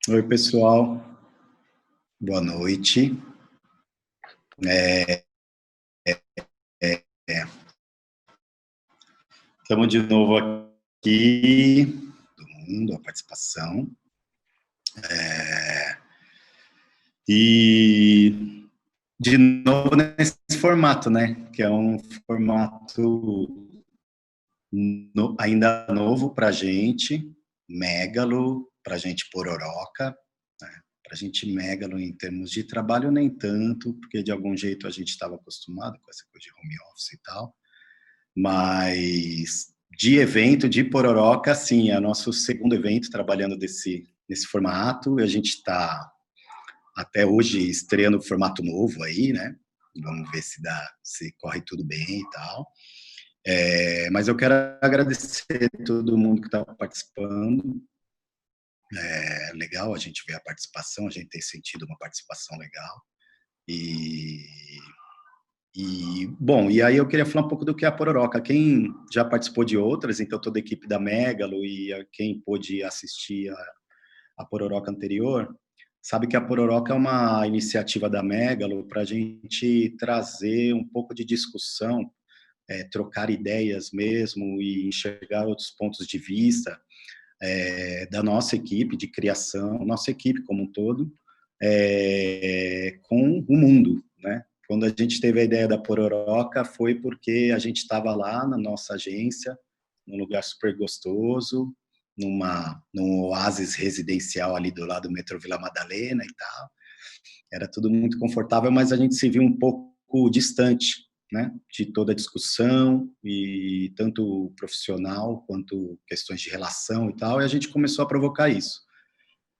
Oi, pessoal. Boa noite. Estamos de novo aqui, todo mundo, a participação. E de novo nesse formato, né? Que é um formato ainda novo para a gente, megalo, para a gente pororoca, né? Para a gente megalo em termos de trabalho nem tanto, porque de algum jeito a gente estava acostumado com essa coisa de home office e tal. Mas de evento, de Pororoca, sim, é nosso segundo evento trabalhando nesse formato. E a gente está até hoje estreando o formato novo aí, né? Vamos ver se corre tudo bem e tal. Mas eu quero agradecer a todo mundo que está participando. É legal a gente ver a participação, a gente tem sentido uma participação legal. E bom, e aí eu queria falar um pouco do que é a Pororoca. Quem já participou de outras, então toda a equipe da Megalo e quem pôde assistir a Pororoca anterior, sabe que a Pororoca é uma iniciativa da Megalo para a gente trazer um pouco de discussão, trocar ideias mesmo e enxergar outros pontos de vista da nossa equipe de criação, nossa equipe como um todo, com o mundo, né? Quando a gente teve a ideia da Pororoca, foi porque a gente estava lá na nossa agência, num lugar super gostoso, num oásis residencial ali do lado do metrô Vila Madalena e tal. Era tudo muito confortável, mas a gente se viu um pouco distante, né, de toda a discussão, e tanto profissional quanto questões de relação e tal, e a gente começou a provocar isso.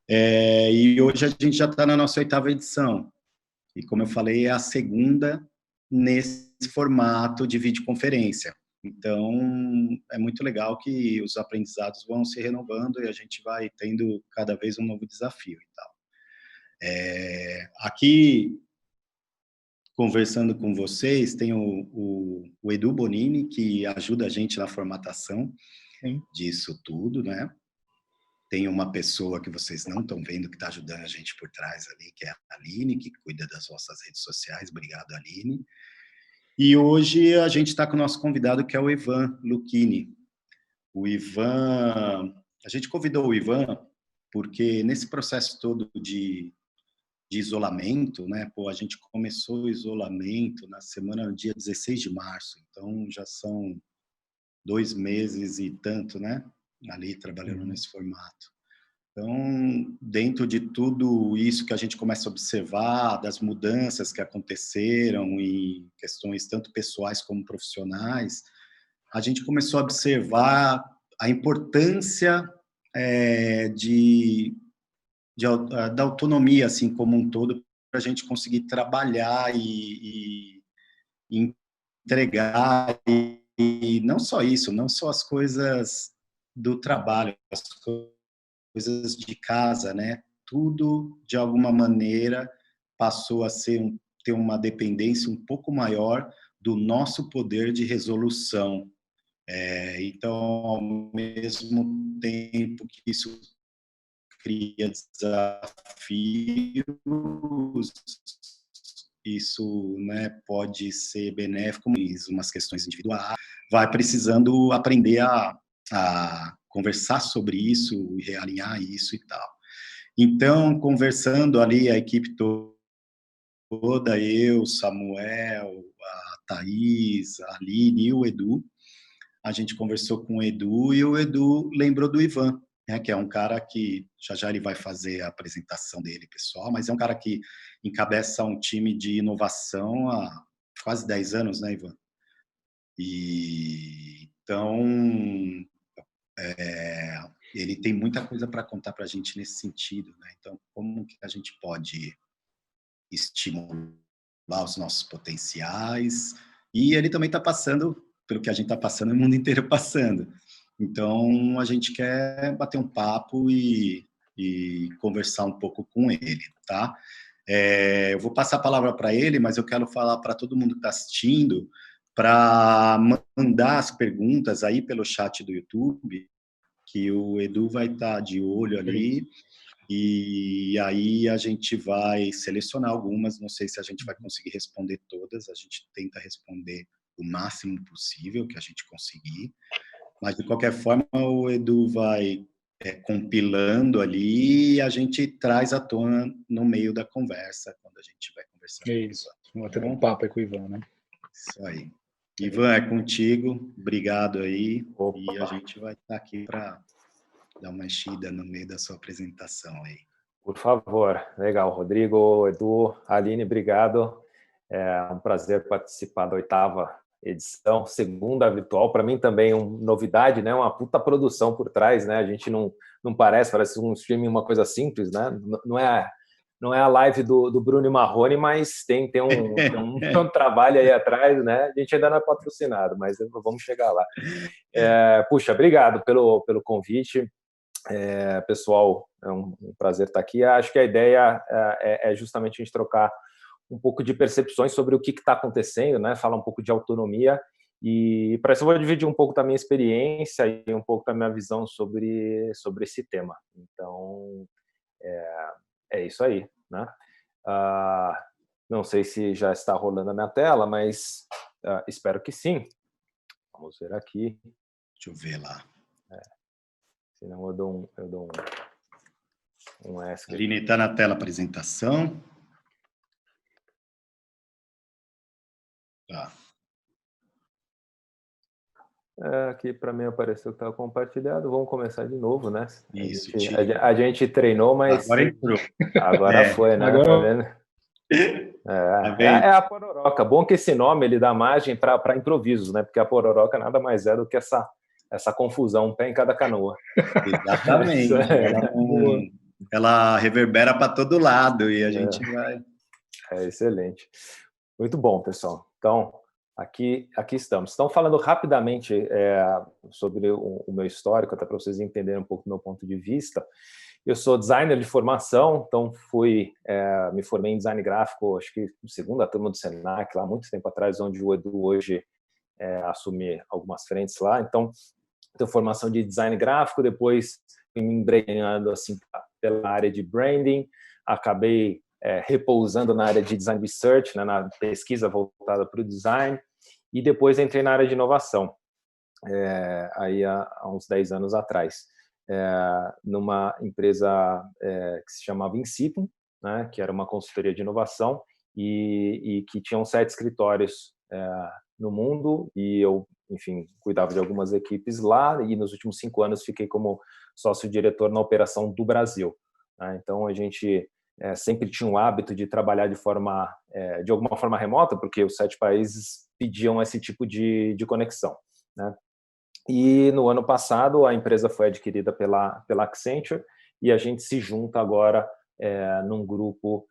E hoje a gente já está na nossa 8ª edição. E como eu falei, é a segunda nesse formato de videoconferência. Então, é muito legal que os aprendizados vão se renovando e a gente vai tendo cada vez um novo desafio e tal. Aqui, conversando com vocês, tem o Edu Bonini, que ajuda a gente na formatação disso tudo, né? Tem uma pessoa que vocês não estão vendo que está ajudando a gente por trás ali, que é a Aline, que cuida das vossas redes sociais. Obrigado, Aline. E hoje a gente está com o nosso convidado, que é o Ivan Lucchini. O Ivan, a gente convidou o Ivan porque nesse processo todo de isolamento, né? Pô, a gente começou o isolamento na semana, no dia 16 de março, então já são 2 meses e tanto, né? Ali trabalhando nesse formato. Então, dentro de tudo isso que a gente começa a observar, das mudanças que aconteceram em questões tanto pessoais como profissionais, a gente começou a observar a importância da autonomia, assim, como um todo, para a gente conseguir trabalhar e entregar, e não só isso, não só as coisas do trabalho, as coisas de casa, né? Tudo, de alguma maneira, passou a ter uma dependência um pouco maior do nosso poder de resolução. Então, ao mesmo tempo que isso cria desafios, isso, né, pode ser benéfico, mas umas questões individuais, vai precisando aprender a conversar sobre isso e realinhar isso e tal. Então, conversando ali, a equipe toda, eu, Samuel, a Thaís, a Aline e o Edu, a gente conversou com o Edu e o Edu lembrou do Ivan, né, que é um cara que já ele vai fazer a apresentação dele, pessoal, mas é um cara que encabeça um time de inovação há quase 10 anos, né, Ivan? E então ele tem muita coisa para contar para a gente nesse sentido, né? Então, como que a gente pode estimular os nossos potenciais? E ele também está passando pelo que a gente está passando, o mundo inteiro passando. Então, a gente quer bater um papo e conversar um pouco com ele, tá? Eu vou passar a palavra para ele, mas eu quero falar para todo mundo que está assistindo para mandar as perguntas aí pelo chat do YouTube, que o Edu vai estar de olho ali E aí a gente vai selecionar algumas, não sei se a gente vai conseguir responder todas, a gente tenta responder o máximo possível que a gente conseguir, mas de qualquer forma o Edu vai compilando ali e a gente traz à tona no meio da conversa, quando a gente estiver conversando É com o isso, Ivan. vou ter um papo aí com o Ivan, né? Isso aí. Ivan, é contigo, obrigado aí, e a Opa, gente vai estar aqui para dar uma mexida no meio da sua apresentação aí. por favor. Legal, Rodrigo, Edu, Aline, obrigado. É um prazer participar da 8ª edição, segunda virtual. Para mim também novidade, né? Uma puta produção por trás, né? A gente não parece um streaming uma coisa simples, né? Não é a live do Bruno e Marrone, mas tem um trabalho aí atrás, né? A gente ainda não é patrocinado, mas vamos chegar lá. Puxa, obrigado pelo convite. Pessoal, é um prazer estar aqui. Acho que a ideia é justamente a gente trocar um pouco de percepções sobre o que está acontecendo, né? Falar um pouco de autonomia e para isso eu vou dividir um pouco da minha experiência e um pouco da minha visão sobre esse tema. Então, é isso aí, né? Não sei se já está rolando a minha tela, mas espero que sim. Vamos ver aqui. Deixa eu ver lá. Senão eu dou um ask. Aline, está na tela a apresentação. Tá. Aqui para mim apareceu que estava compartilhado. Vamos começar de novo, né? Isso, A gente treinou, mas agora entrou. agora foi, né? Agora... Tá vendo? Tá vendo? É a pororoca. Bom que esse nome ele dá margem para improvisos, né? Porque a pororoca nada mais é do que essa confusão, um pé em cada canoa. Exatamente. Ela reverbera para todo lado e a gente vai... Excelente. Muito bom, pessoal. Então, aqui estamos. Então, falando rapidamente sobre o meu histórico, até para vocês entenderem um pouco do meu ponto de vista. Eu sou designer de formação, então me formei em design gráfico, acho que na segunda turma do Senac, lá muito tempo atrás, onde o Edu hoje assume algumas frentes lá. Então, tenho formação de design gráfico, depois fui me embrenhando assim, pela área de branding, acabei repousando na área de design research, né, na pesquisa voltada para o design, e depois entrei na área de inovação, aí há uns 10 anos atrás, numa empresa que se chamava Incipum, né, que era uma consultoria de inovação e que tinham 7 escritórios no mundo, e eu, enfim, cuidava de algumas equipes lá, e nos últimos 5 anos fiquei como sócio-diretor na operação do Brasil. Né? Então, a gente sempre tinha o hábito de trabalhar de alguma forma remota, porque os 7 países pediam esse tipo de conexão. Né? E no ano passado a empresa foi adquirida pela Accenture e a gente se junta agora num grupo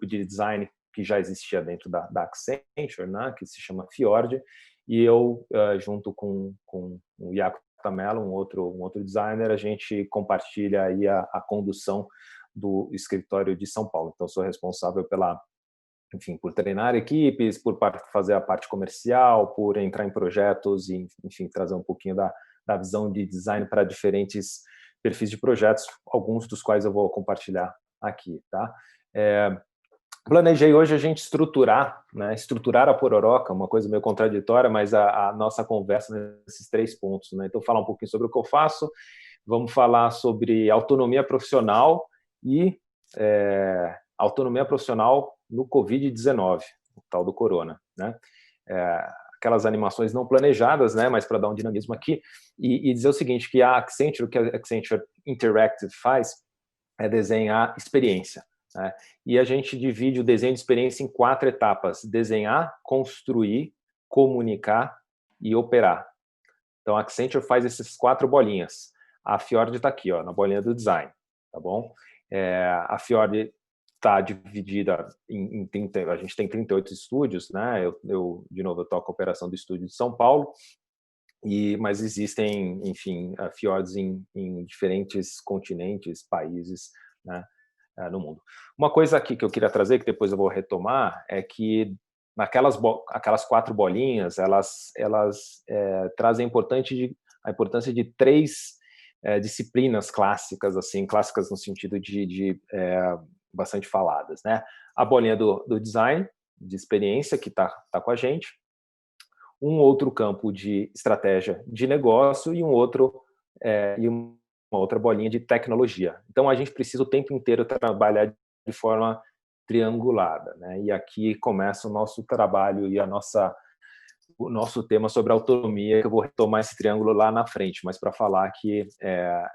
de design que já existia dentro da Accenture, né, que se chama Fiord, e eu junto com o Iaco Tamelo, um outro designer, a gente compartilha aí a condução do escritório de São Paulo. Então sou responsável por treinar equipes, por fazer a parte comercial, por entrar em projetos e, enfim, trazer um pouquinho da visão de design para diferentes perfis de projetos, alguns dos quais eu vou compartilhar aqui, tá? Planejei hoje a gente estruturar a pororoca, uma coisa meio contraditória, mas a nossa conversa nesses 3 pontos, né? Então, falar um pouquinho sobre o que eu faço, vamos falar sobre autonomia profissional e autonomia profissional no Covid-19, o tal do corona, né? Aquelas animações não planejadas, né? Mas para dar um dinamismo aqui e dizer o seguinte, que o que a Accenture Interactive faz é desenhar experiência, né? E a gente divide o desenho de experiência em 4 etapas: desenhar, construir, comunicar e operar. Então a Accenture faz essas 4 bolinhas. A Fiord está aqui, ó, na bolinha do design, tá bom? A Fiord está dividida em 30, a gente tem 38 estúdios, né? De novo, eu toco a operação do estúdio de São Paulo, mas existem, enfim, Fiords em diferentes continentes, países, né, no mundo. Uma coisa aqui que eu queria trazer, que depois eu vou retomar, é que aquelas 4 bolinhas, elas trazem a importância de 3 disciplinas clássicas, assim, clássicas no sentido de bastante faladas, né? A bolinha do design, de experiência, que está com a gente, um outro campo de estratégia de negócio e uma outra bolinha de tecnologia. Então, a gente precisa o tempo inteiro trabalhar de forma triangulada, né? E aqui começa o nosso trabalho e o nosso tema sobre autonomia, que eu vou retomar esse triângulo lá na frente, mas para falar que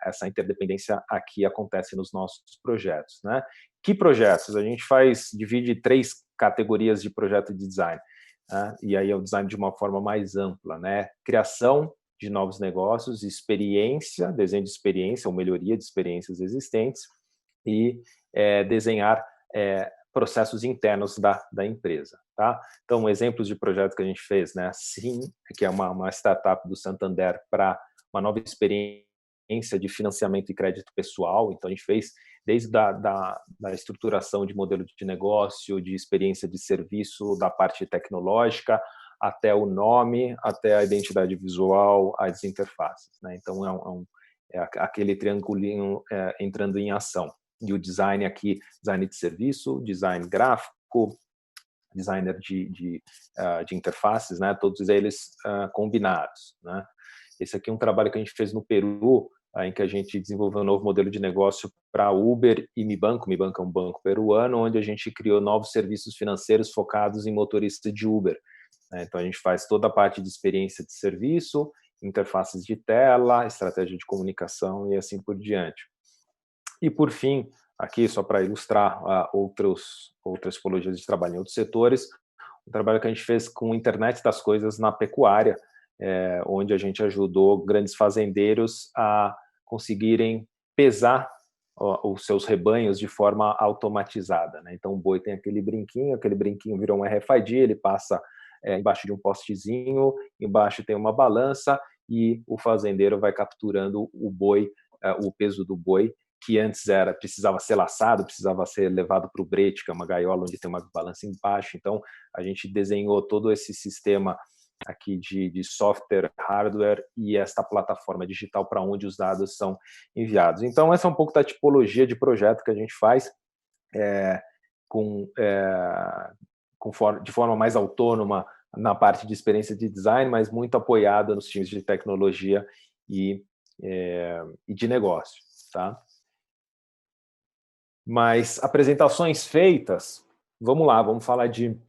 essa interdependência aqui acontece nos nossos projetos, né? Que projetos? A gente divide 3 categorias de projeto de design, né? E aí é o design de uma forma mais ampla, né? Criação de novos negócios, experiência, desenho de experiência ou melhoria de experiências existentes e desenhar processos internos da empresa, tá? Então, exemplos de projetos que a gente fez, né? Sim, que é uma startup do Santander para uma nova experiência de financiamento e crédito pessoal. Então, a gente fez desde da estruturação de modelo de negócio, de experiência de serviço, da parte tecnológica, até o nome, até a identidade visual, as interfaces, né? Então, é aquele triangulinho entrando em ação. E o design aqui, design de serviço, design gráfico, designer de interfaces, né? Todos eles combinados, né? Esse aqui é um trabalho que a gente fez no Peru, em que a gente desenvolveu um novo modelo de negócio para Uber e Mibanco. Mibanco é um banco peruano, onde a gente criou novos serviços financeiros focados em motorista de Uber. Então, a gente faz toda a parte de experiência de serviço, interfaces de tela, estratégia de comunicação e assim por diante. E, por fim, aqui, só para ilustrar outras tipologias de trabalho em outros setores, um trabalho que a gente fez com internet das coisas na pecuária, onde a gente ajudou grandes fazendeiros a conseguirem pesar os seus rebanhos de forma automatizada, né? Então, o boi tem aquele brinquinho virou um RFID, ele passa embaixo de um postezinho, embaixo tem uma balança e o fazendeiro vai capturando o peso do boi, que antes precisava ser laçado, precisava ser levado para o brete, que é uma gaiola onde tem uma balança embaixo. Então, a gente desenhou todo esse sistema aqui de software, hardware e esta plataforma digital para onde os dados são enviados. Então, essa é um pouco da tipologia de projeto que a gente faz de forma mais autônoma na parte de experiência de design, mas muito apoiada nos times de tecnologia e de negócio, tá? Mas apresentações feitas, vamos lá, vamos falar de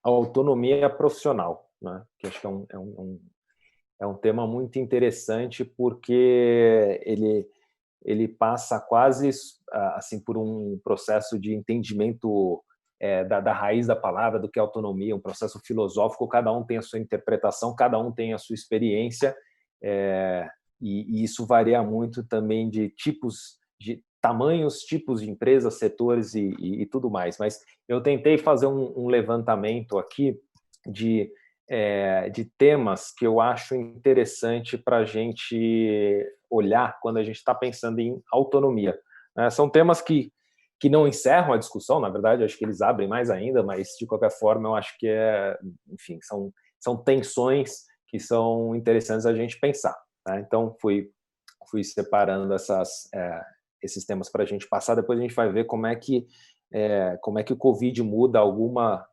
autonomia profissional, né? Que acho que é um tema muito interessante, porque ele passa quase assim por um processo de entendimento da raiz da palavra, do que é autonomia, um processo filosófico. Cada um tem a sua interpretação, cada um tem a sua experiência, e isso varia muito também de tamanhos, tipos de empresas, setores e tudo mais. Mas eu tentei fazer um levantamento aqui de temas que eu acho interessante para a gente olhar quando a gente está pensando em autonomia. São temas que não encerram a discussão, na verdade, acho que eles abrem mais ainda, mas, de qualquer forma, eu acho que enfim, são tensões que são interessantes a gente pensar, né? Então, fui separando esses temas para a gente passar. Depois a gente vai ver como é que o Covid muda alguma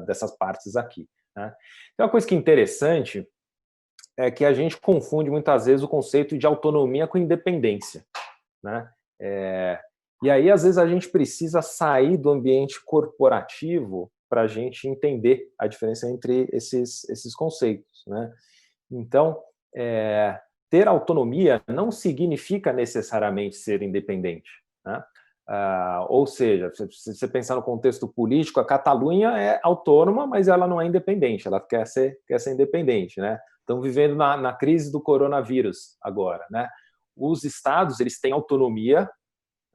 dessas partes aqui, né? Então, uma coisa que é interessante é que a gente confunde muitas vezes o conceito de autonomia com independência, né? E aí, às vezes, a gente precisa sair do ambiente corporativo para a gente entender a diferença entre esses conceitos, né? Então, ter autonomia não significa necessariamente ser independente, né? Ou seja, se você pensar no contexto político, a Catalunha é autônoma, mas ela não é independente, ela quer ser independente, né? Estamos vivendo na crise do coronavírus agora, né? Os estados, eles têm autonomia,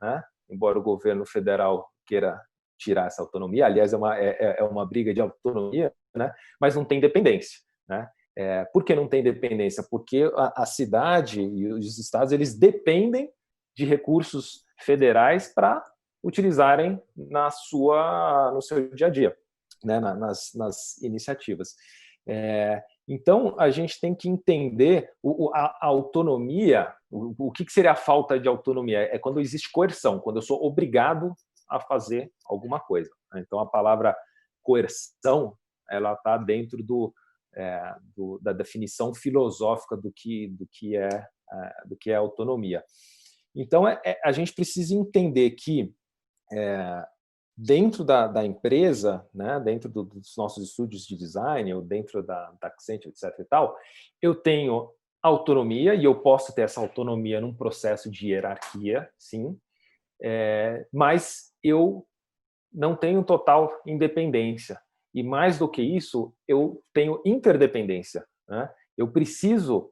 né? Embora o governo federal queira tirar essa autonomia, aliás, é uma briga de autonomia, né? Mas não tem independência, né? Por que não tem independência? Porque a cidade e os estados, eles dependem de recursos federais para utilizarem no seu dia a dia, né? nas iniciativas. Então, a gente tem que entender a autonomia, o que seria a falta de autonomia? É quando existe coerção, quando eu sou obrigado a fazer alguma coisa. Então, a palavra coerção, ela está dentro da definição filosófica do que é autonomia. Então, a gente precisa entender que dentro da empresa, né, dentro dos nossos estúdios de design, ou dentro da Accenture, etc. e tal, eu tenho autonomia, e eu posso ter essa autonomia num processo de hierarquia, sim, mas eu não tenho total independência. E mais do que isso, eu tenho interdependência, né? Eu preciso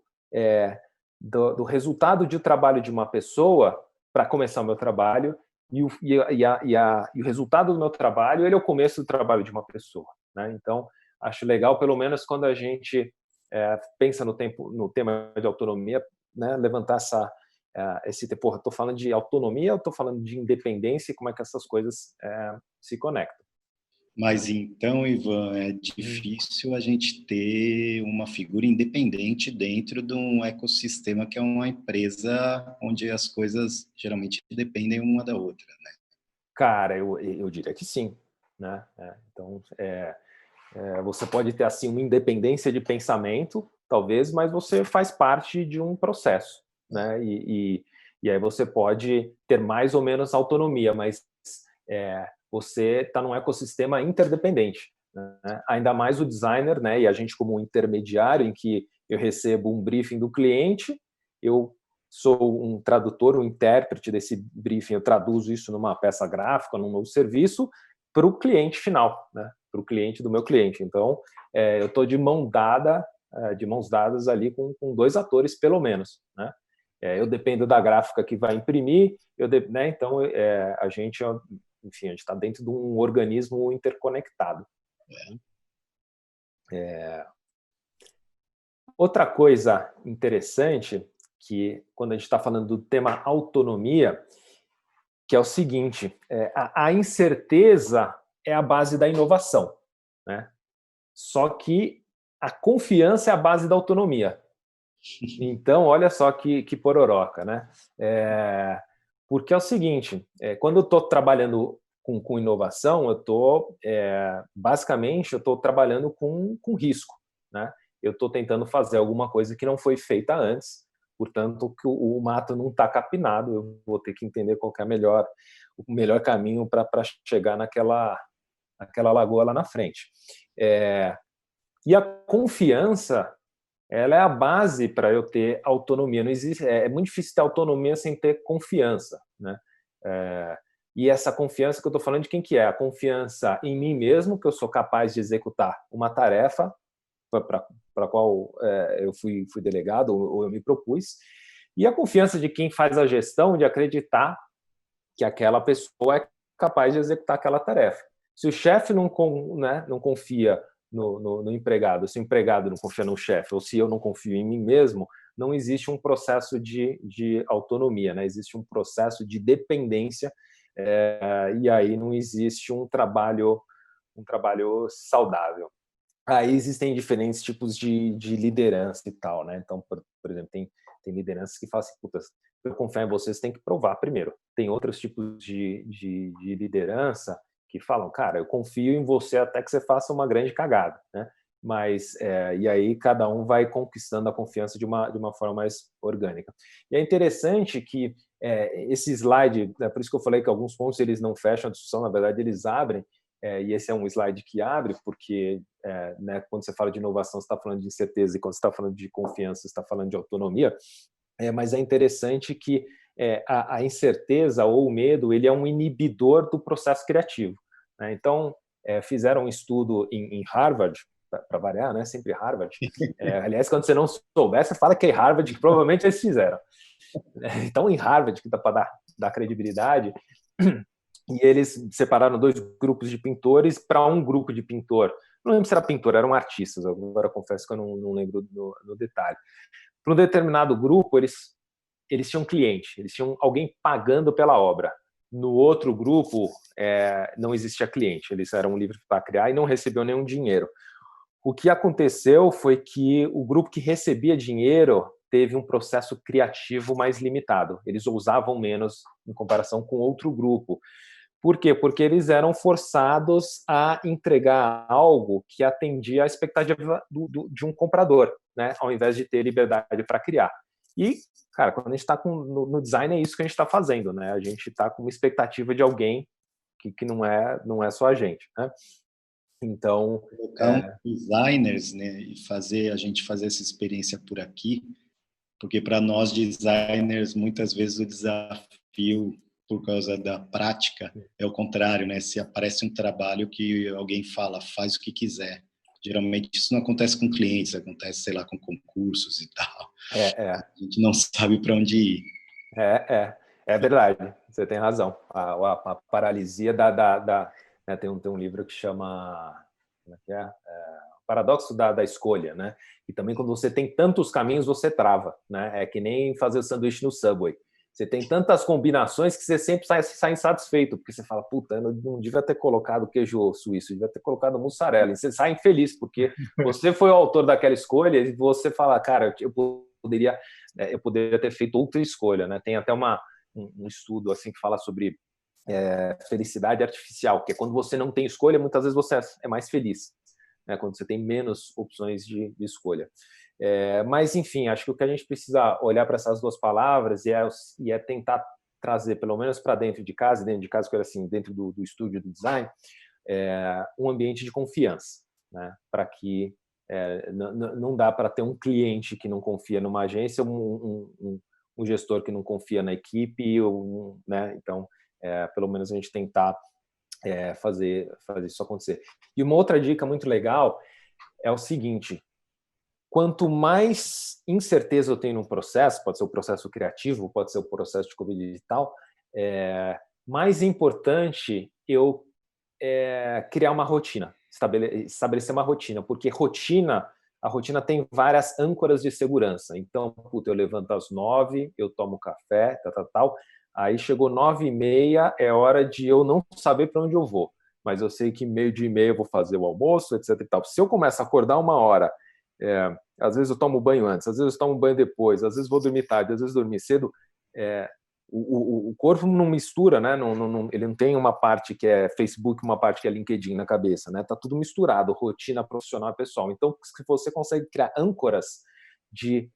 do resultado de trabalho de uma pessoa para começar o meu trabalho, e o resultado do meu trabalho ele é o começo do trabalho de uma pessoa, né? Então, acho legal, pelo menos quando a gente pensa no tema de autonomia, né, levantar esse tempo. Estou falando de autonomia, ou estou falando de independência, e como é que essas coisas se conectam. Mas então, Ivan, é difícil a gente ter uma figura independente dentro de um ecossistema que é uma empresa onde as coisas geralmente dependem uma da outra, né? Cara, eu diria que sim, né? Então, você pode ter assim uma independência de pensamento, talvez, mas você faz parte de um processo, né? E aí você pode ter mais ou menos autonomia, mas você está num ecossistema interdependente, né? Ainda mais o designer, né? E a gente como um intermediário, em que eu recebo um briefing do cliente, eu sou um tradutor, um intérprete desse briefing, eu traduzo isso numa peça gráfica, num novo serviço, para o cliente final, né? Para o cliente do meu cliente. Então, eu estou de mãos dadas ali com dois atores, pelo menos, né? Eu dependo da gráfica que vai imprimir, né? Então, a gente está dentro de um organismo interconectado. Outra coisa interessante, que quando a gente está falando do tema autonomia, que é o seguinte, a incerteza é a base da inovação, né? Só que a confiança é a base da autonomia. Então, olha só que pororoca, né? Porque é o seguinte, quando eu estou trabalhando com inovação, basicamente, eu estou trabalhando com risco, né? Eu estou tentando fazer alguma coisa que não foi feita antes, portanto, que o mato não está capinado, eu vou ter que entender qual que é o melhor caminho para chegar naquela lagoa lá na frente. E a confiança, ela é a base para eu ter autonomia. Não existe, é muito difícil ter autonomia sem ter confiança, né? E essa confiança que eu estou falando, de quem que é? A confiança em mim mesmo, que eu sou capaz de executar uma tarefa para a qual eu fui delegado ou eu me propus, e a confiança de quem faz a gestão, de acreditar que aquela pessoa é capaz de executar aquela tarefa. Se o chefe não confia no empregado, se o empregado não confia no chefe, ou se eu não confio em mim mesmo, não existe um processo de autonomia, né? Existe um processo de dependência, e aí não existe um trabalho saudável. Aí existem diferentes tipos de liderança e tal, né? Então, por exemplo, tem lideranças que falam assim, puta, eu confio em você, você tem que provar primeiro. Tem outros tipos de liderança que falam, cara, eu confio em você até que você faça uma grande cagada, né? Mas, e aí cada um vai conquistando a confiança de uma forma mais orgânica. E é interessante que esse slide, né, por isso que eu falei que alguns pontos eles não fecham a discussão, na verdade eles abrem, e esse é um slide que abre, porque né, quando você fala de inovação, você está falando de incerteza, e quando você está falando de confiança, você está falando de autonomia. Mas é interessante que a incerteza ou o medo ele é um inibidor do processo criativo, né? Então, fizeram um estudo em Harvard, para variar, né? Sempre Harvard. Aliás, quando você não souber, você fala que é Harvard, que provavelmente eles fizeram. Então, em Harvard, que dá para dar credibilidade, e eles separaram dois grupos de pintores para um grupo de pintor. Não lembro se era pintor, eram artistas, agora confesso que eu não lembro no detalhe. Para um determinado grupo, eles tinham cliente, eles tinham alguém pagando pela obra. No outro grupo, não existia cliente, eles eram livres para criar e não recebiam nenhum dinheiro. O que aconteceu foi que o grupo que recebia dinheiro teve um processo criativo mais limitado. Eles ousavam menos em comparação com outro grupo. Por quê? Porque eles eram forçados a entregar algo que atendia à expectativa de um comprador, né? Ao invés de ter liberdade para criar. E, cara, quando a gente está no design, é isso que a gente está fazendo, né? A gente está com uma expectativa de alguém que não é só a gente, né? Então, Colocar designers, né, e a gente fazer essa experiência por aqui, porque para nós designers, muitas vezes o desafio, por causa da prática, é o contrário, né? Se aparece um trabalho que alguém fala, faz o que quiser. Geralmente isso não acontece com clientes, acontece, sei lá, com concursos e tal. A gente não sabe para onde ir. É verdade, você tem razão. A paralisia né, tem um livro que chama... Como é que é? Paradoxo da escolha, né? E também quando você tem tantos caminhos, você trava, né? É que nem fazer sanduíche no Subway. Você tem tantas combinações que você sempre sai insatisfeito, porque você fala, puta, eu não devia ter colocado queijo suíço, eu devia ter colocado mussarela. E você sai infeliz, porque você foi o autor daquela escolha e você fala, cara, eu poderia ter feito outra escolha, né? Tem até um estudo assim que fala sobre felicidade artificial, que é quando você não tem escolha, muitas vezes você é mais feliz, né? Quando você tem menos opções de escolha. Mas, enfim, acho que o que a gente precisa olhar para essas duas palavras é tentar trazer, pelo menos para dentro de casa, assim, dentro do estúdio do design, um ambiente de confiança, né? Para que não dá para ter um cliente que não confia numa agência, um gestor que não confia na equipe, né? Então, pelo menos a gente tentar fazer isso acontecer. E uma outra dica muito legal é o seguinte: quanto mais incerteza eu tenho no processo, pode ser o processo criativo, pode ser o processo de copy digital, mais importante eu criar uma rotina, estabelecer uma rotina, porque a rotina tem várias âncoras de segurança. Então, eu levanto às 9, eu tomo café, tal. Aí chegou 9h30, é hora de eu não saber para onde eu vou, mas eu sei que 12h30 eu vou fazer o almoço, etc. E tal. Se eu começo a acordar 1h, às vezes eu tomo banho antes, às vezes eu tomo banho depois, às vezes vou dormir tarde, às vezes dormir cedo, o corpo não mistura, né? Ele não tem uma parte que é Facebook, uma parte que é LinkedIn na cabeça, né? Tá tudo misturado, rotina profissional e pessoal. Então, se você consegue criar âncoras de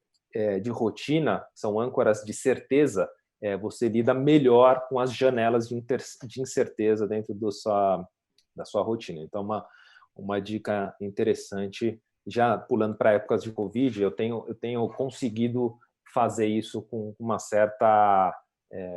rotina, são âncoras de certeza, você lida melhor com as janelas de incerteza dentro da sua rotina. Então, uma dica interessante, já pulando para épocas de Covid, eu tenho conseguido fazer isso com uma certa...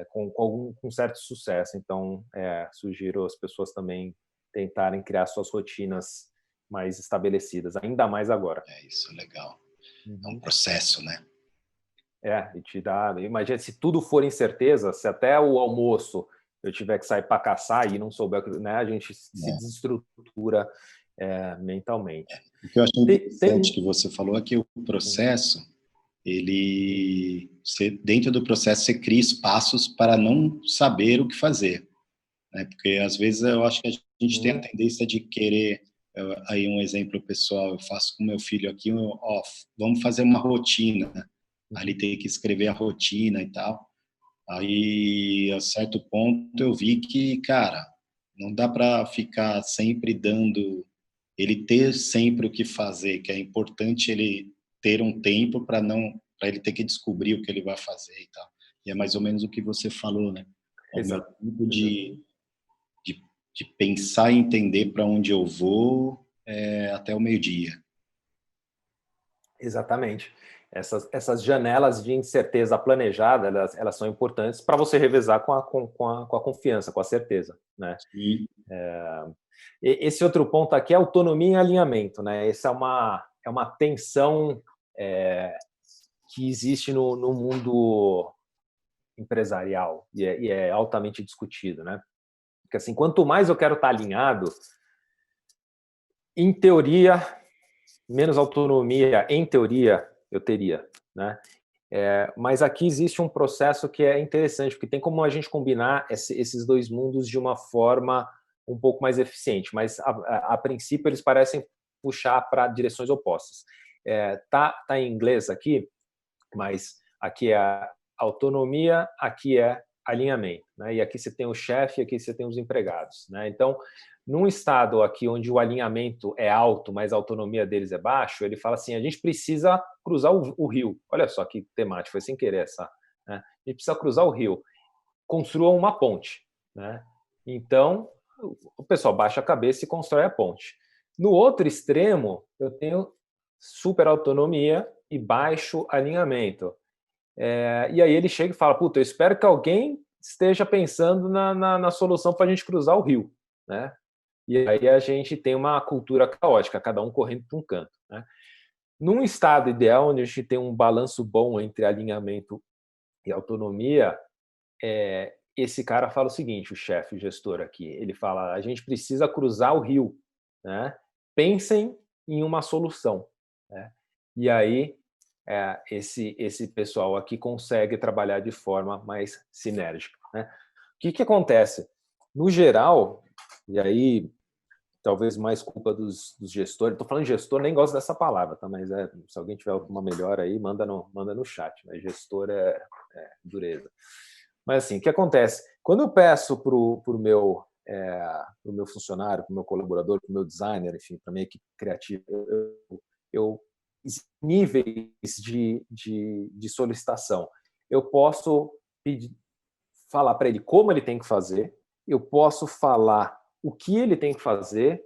com certo sucesso. Então, sugiro às pessoas também tentarem criar suas rotinas mais estabelecidas, ainda mais agora. Isso, legal. É um processo, né? E te dá... Imagina, se tudo for incerteza, se até o almoço eu tiver que sair para caçar e não souber, né, a gente se desestrutura mentalmente. O que eu achei interessante que você falou é que o processo, dentro do processo você cria espaços para não saber o que fazer, né? Porque às vezes eu acho que a gente tem a tendência de querer, aí um exemplo pessoal, eu faço com meu filho aqui, vamos fazer uma rotina, ali tem que escrever a rotina e tal. Aí, a certo ponto, eu vi que, cara, não dá para ficar sempre ele ter sempre o que fazer, que é importante ele ter um tempo para ele ter que descobrir o que ele vai fazer e tal. E é mais ou menos o que você falou, né? O meu tempo de pensar e entender para onde eu vou até o meio-dia. Exatamente. Essas janelas de incerteza planejada, elas são importantes para você revezar com a confiança, com a certeza, né? Esse outro ponto aqui é autonomia e alinhamento, né? Essa é uma tensão que existe no mundo empresarial e é altamente discutido, né? Porque assim, quanto mais eu quero estar alinhado, em teoria, menos autonomia, em teoria, eu teria, né? Mas aqui existe um processo que é interessante, porque tem como a gente combinar esses dois mundos de uma forma um pouco mais eficiente, mas a princípio eles parecem puxar para direções opostas. Tá em inglês aqui, mas aqui é autonomia, aqui é alinhamento, né? E aqui você tem o chefe, aqui você tem os empregados, né? Então, num estado aqui onde o alinhamento é alto, mas a autonomia deles é baixo, ele fala assim: a gente precisa cruzar o rio. Olha só que temático, foi sem querer essa, né? A gente precisa cruzar o rio. Construam uma ponte, né? Então, o pessoal baixa a cabeça e constrói a ponte. No outro extremo, eu tenho super autonomia e baixo alinhamento. E aí ele chega e fala: puta, eu espero que alguém esteja pensando na solução para a gente cruzar o rio, né? E aí a gente tem uma cultura caótica, cada um correndo para um canto, né? Num estado ideal, onde a gente tem um balanço bom entre alinhamento e autonomia, esse cara fala o seguinte, o chefe, o gestor aqui, ele fala: a gente precisa cruzar o rio, né? Pensem em uma solução, né? E aí esse pessoal aqui consegue trabalhar de forma mais sinérgica, né? O que acontece? No geral, e aí talvez mais culpa dos gestores, estou falando de gestor, nem gosto dessa palavra, tá? Mas se alguém tiver alguma melhor aí, manda no chat, né? Gestor é dureza. Mas assim, o que acontece? Quando eu peço para o meu funcionário, para o meu colaborador, para o meu designer, enfim, para a minha equipe criativa, eu níveis de solicitação. Eu posso falar para ele como ele tem que fazer, eu posso falar o que ele tem que fazer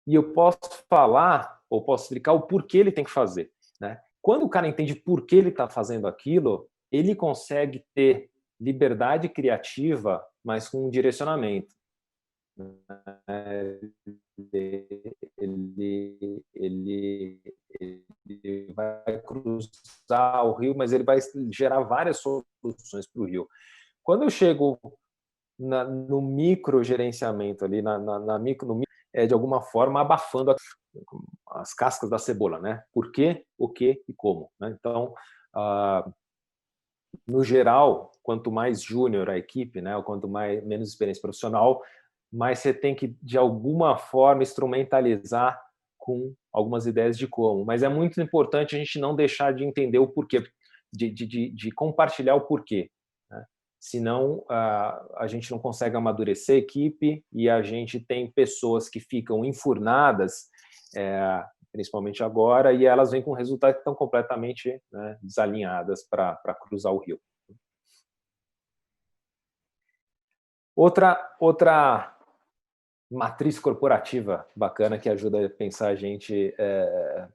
e eu posso falar ou posso explicar o porquê ele tem que fazer, né? Quando o cara entende por que ele está fazendo aquilo, ele consegue ter liberdade criativa, mas com um direcionamento. Ele vai cruzar o rio, mas ele vai gerar várias soluções para o rio. Quando eu chego no microgerenciamento ali, de alguma forma abafando as cascas da cebola, né? Por quê, o que e como, né? Então, no geral, quanto mais júnior a equipe, né, ou quanto menos experiência profissional, mais você tem que, de alguma forma, instrumentalizar com algumas ideias de como. Mas é muito importante a gente não deixar de entender o porquê, de compartilhar o porquê, né? Senão, a gente não consegue amadurecer a equipe e a gente tem pessoas que ficam enfurnadas, principalmente agora, e elas vêm com resultados que estão completamente, né, desalinhadas para cruzar o rio. Outra matriz corporativa bacana que ajuda a pensar a gente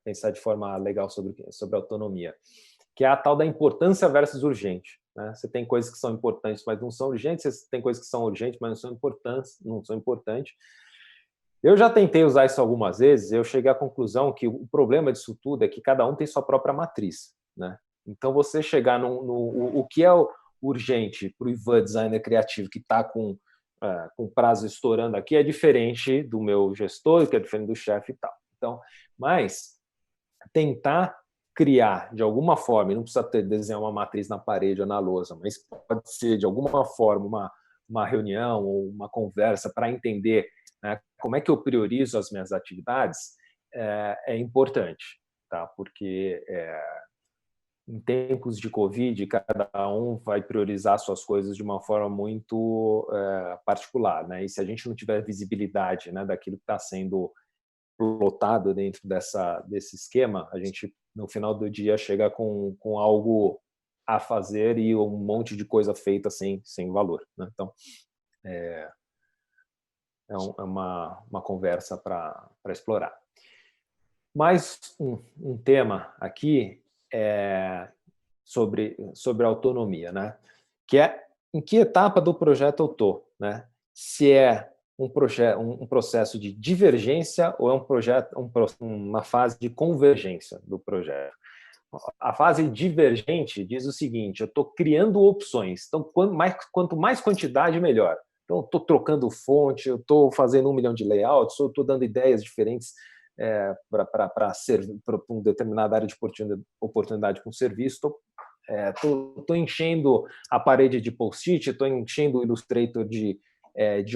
pensar de forma legal sobre autonomia, que é a tal da importância versus urgente, né? Você tem coisas que são importantes, mas não são urgentes, você tem coisas que são urgentes, mas não são importantes. Eu já tentei usar isso algumas vezes, eu cheguei à conclusão que o problema disso tudo é que cada um tem sua própria matriz, né? Então, você chegar o que é urgente para o Ivan, designer criativo, que está com prazo estourando aqui, é diferente do meu gestor, que é diferente do chefe e tal. Então, mas tentar criar de alguma forma, e não precisa desenhar uma matriz na parede ou na lousa, mas pode ser de alguma forma uma reunião ou uma conversa para entender, né, como é que eu priorizo as minhas atividades, é importante, tá? Porque em tempos de Covid, cada um vai priorizar suas coisas de uma forma muito particular, né? E se a gente não tiver visibilidade, né, daquilo que está sendo plotado dentro desse esquema, a gente, no final do dia, chega com algo a fazer e um monte de coisa feita sem valor, né? Então, é uma conversa para explorar. Mais um tema aqui sobre autonomia, né? Que é em que etapa do projeto eu estou, né? Se é um processo de divergência ou é uma fase de convergência do projeto. A fase divergente diz o seguinte: eu estou criando opções, então quanto mais quantidade, melhor. Então, eu estou trocando fonte, eu estou fazendo 1 milhão de layouts, eu estou dando ideias diferentes para uma determinada área de oportunidade com serviço, estou enchendo a parede de post-it, estou enchendo o Illustrator de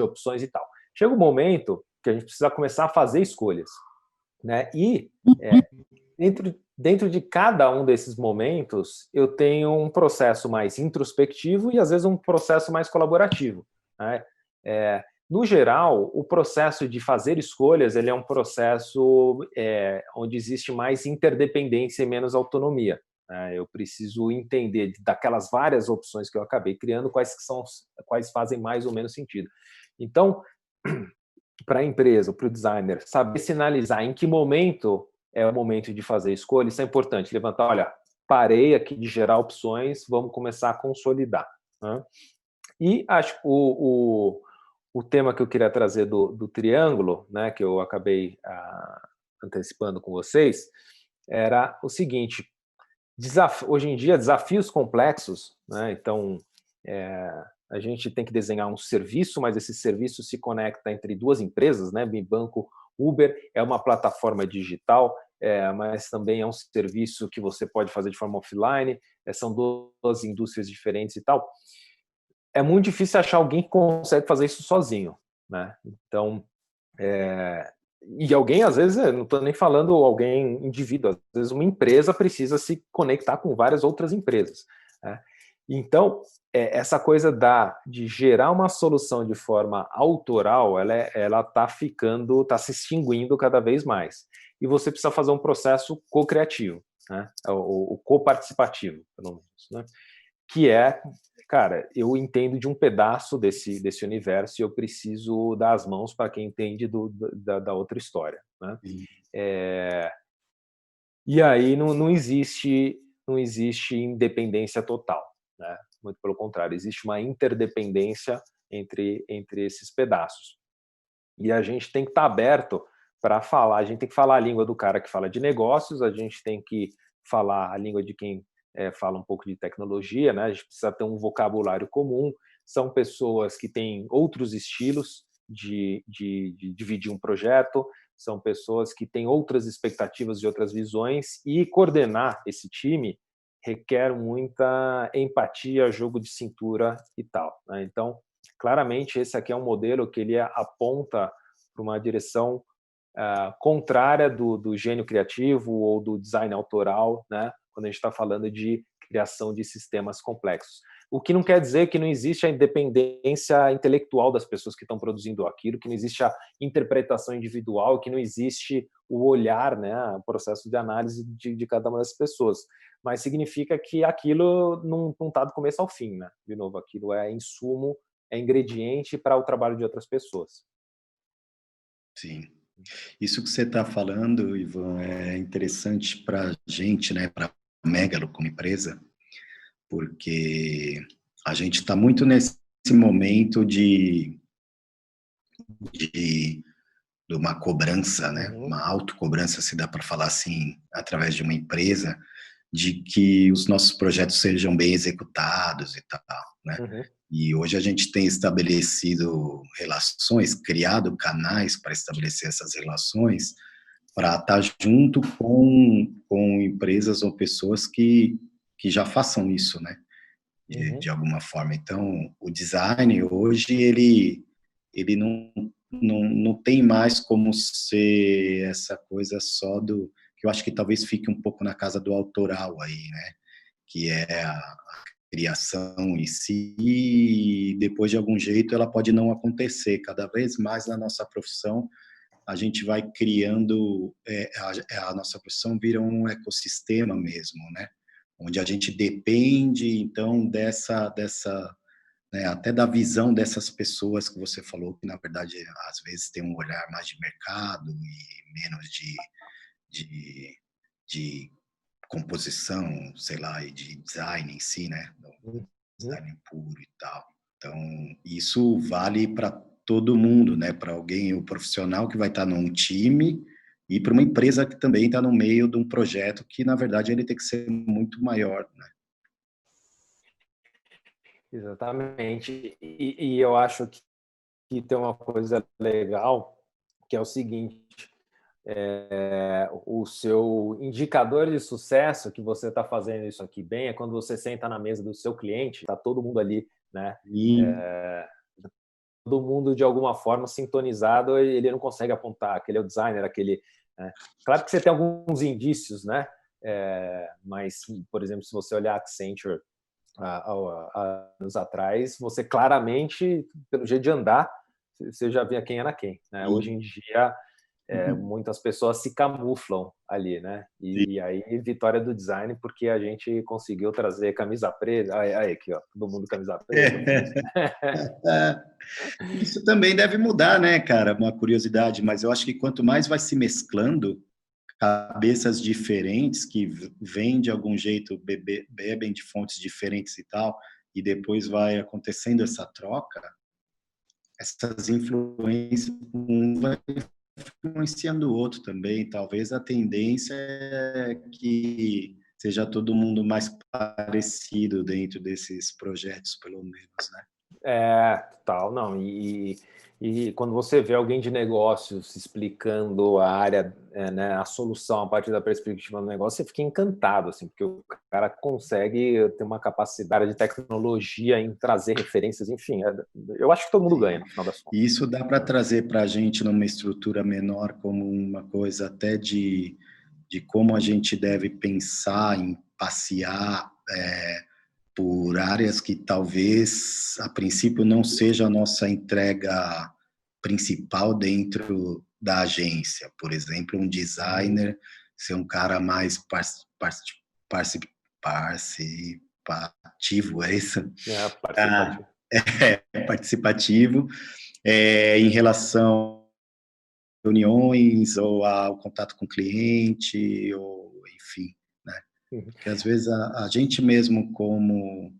opções e tal. Chega um momento que a gente precisa começar a fazer escolhas, né? E dentro de cada um desses momentos, eu tenho um processo mais introspectivo e, às vezes, um processo mais colaborativo, né? No geral, o processo de fazer escolhas ele é um processo onde existe mais interdependência e menos autonomia, né? Eu preciso entender daquelas várias opções que eu acabei criando quais fazem mais ou menos sentido. Então, para a empresa, para o designer, saber sinalizar em que momento é o momento de fazer escolha, isso é importante. Levantar, olha, parei aqui de gerar opções, vamos começar a consolidar, né? E acho que o tema que eu queria trazer do triângulo, né, que eu acabei antecipando com vocês, era o seguinte: hoje em dia, desafios complexos, né? Então, a gente tem que desenhar um serviço, mas esse serviço se conecta entre duas empresas, né? Banco Uber é uma plataforma digital, mas também é um serviço que você pode fazer de forma offline, são duas indústrias diferentes e tal. É muito difícil achar alguém que consegue fazer isso sozinho, né? Então, e alguém, às vezes, não estou nem falando alguém indivíduo, às vezes uma empresa precisa se conectar com várias outras empresas, né? Então, essa coisa de gerar uma solução de forma autoral, ela está se extinguindo cada vez mais. E você precisa fazer um processo co-criativo, né? O co-participativo, pelo menos, né? Que cara, eu entendo de um pedaço desse universo e eu preciso dar as mãos para quem entende da outra história, né? E aí não existe independência total, né? Muito pelo contrário, existe uma interdependência entre esses pedaços. E a gente tem que estar aberto para falar, a gente tem que falar a língua do cara que fala de negócios, a gente tem que falar a língua de quem fala um pouco de tecnologia, né? A gente precisa ter um vocabulário comum, são pessoas que têm outros estilos de dividir um projeto, são pessoas que têm outras expectativas e outras visões, e coordenar esse time requer muita empatia, jogo de cintura e tal, né? Então, claramente, esse aqui é um modelo que ele aponta para uma direção contrária do gênio criativo ou do design autoral, né? Quando a gente está falando de criação de sistemas complexos. O que não quer dizer que não existe a independência intelectual das pessoas que estão produzindo aquilo, que não existe a interpretação individual, que não existe o olhar, né, o processo de análise de cada uma das pessoas. Mas significa que aquilo não está do começo ao fim, né? De novo, aquilo é insumo, é ingrediente para o trabalho de outras pessoas. Sim. Isso que você está falando, Ivan, é interessante para a gente, né, para a Megalo como empresa, porque a gente está muito nesse momento de uma cobrança, né, uma autocobrança, se dá para falar assim, através de uma empresa, de que os nossos projetos sejam bem executados e tal, né? E hoje a gente tem estabelecido relações, criado canais para estabelecer essas relações, para estar junto com empresas ou pessoas que já façam isso, né? De alguma forma. Então, o design hoje, ele não tem mais como ser essa coisa só que eu acho que talvez fique um pouco na casa do autoral aí, né? Que é a criação em si, e depois de algum jeito ela pode não acontecer. Cada vez mais na nossa profissão a gente vai criando, a nossa profissão vira um ecossistema mesmo, né? Onde a gente depende, então, né, até da visão dessas pessoas que você falou, que, na verdade, às vezes tem um olhar mais de mercado e menos de, de composição, sei lá, e de design em si, né? Design puro e tal. Então, isso vale para todo mundo, né? Para alguém, o profissional que vai estar num time e para uma empresa que também está no meio de um projeto que, na verdade, ele tem que ser muito maior, né? Exatamente. E eu acho que tem uma coisa legal, que é o seguinte: o seu indicador de sucesso, que você está fazendo isso aqui bem, é quando você senta na mesa do seu cliente, está todo mundo ali, né? Todo mundo de alguma forma sintonizado, ele não consegue apontar, aquele é o designer, aquele né? Claro que você tem alguns indícios, né? Mas, por exemplo, se você olhar Accenture há anos atrás, você claramente, pelo jeito de andar, você já via quem era quem, né? Hoje em dia, muitas pessoas se camuflam ali, né? E aí, vitória do design, porque a gente conseguiu trazer camisa preta. Aí aqui, ó, todo mundo camisa preta. Isso também deve mudar, né, cara? Uma curiosidade, mas eu acho que quanto mais vai se mesclando, cabeças diferentes que vêm de algum jeito, bebem de fontes diferentes e tal, e depois vai acontecendo essa troca, essas influências, um vai influenciando o outro também. Talvez a tendência é que seja todo mundo mais parecido dentro desses projetos, pelo menos, né? Total, não. E quando você vê alguém de negócios explicando a área, né, a solução a partir da perspectiva do negócio, você fica encantado, assim, porque o cara consegue ter uma capacidade de tecnologia em trazer referências, enfim, eu acho que todo mundo ganha, no final das contas. E isso dá para trazer para a gente numa estrutura menor como uma coisa até de como a gente deve pensar em passear por áreas que talvez a princípio não seja a nossa entrega principal dentro da agência. Por exemplo, um designer ser um cara mais participativo, é isso? Participativo. Participativo em relação a reuniões ou ao contato com o cliente, ou enfim, né? Porque às vezes a gente mesmo como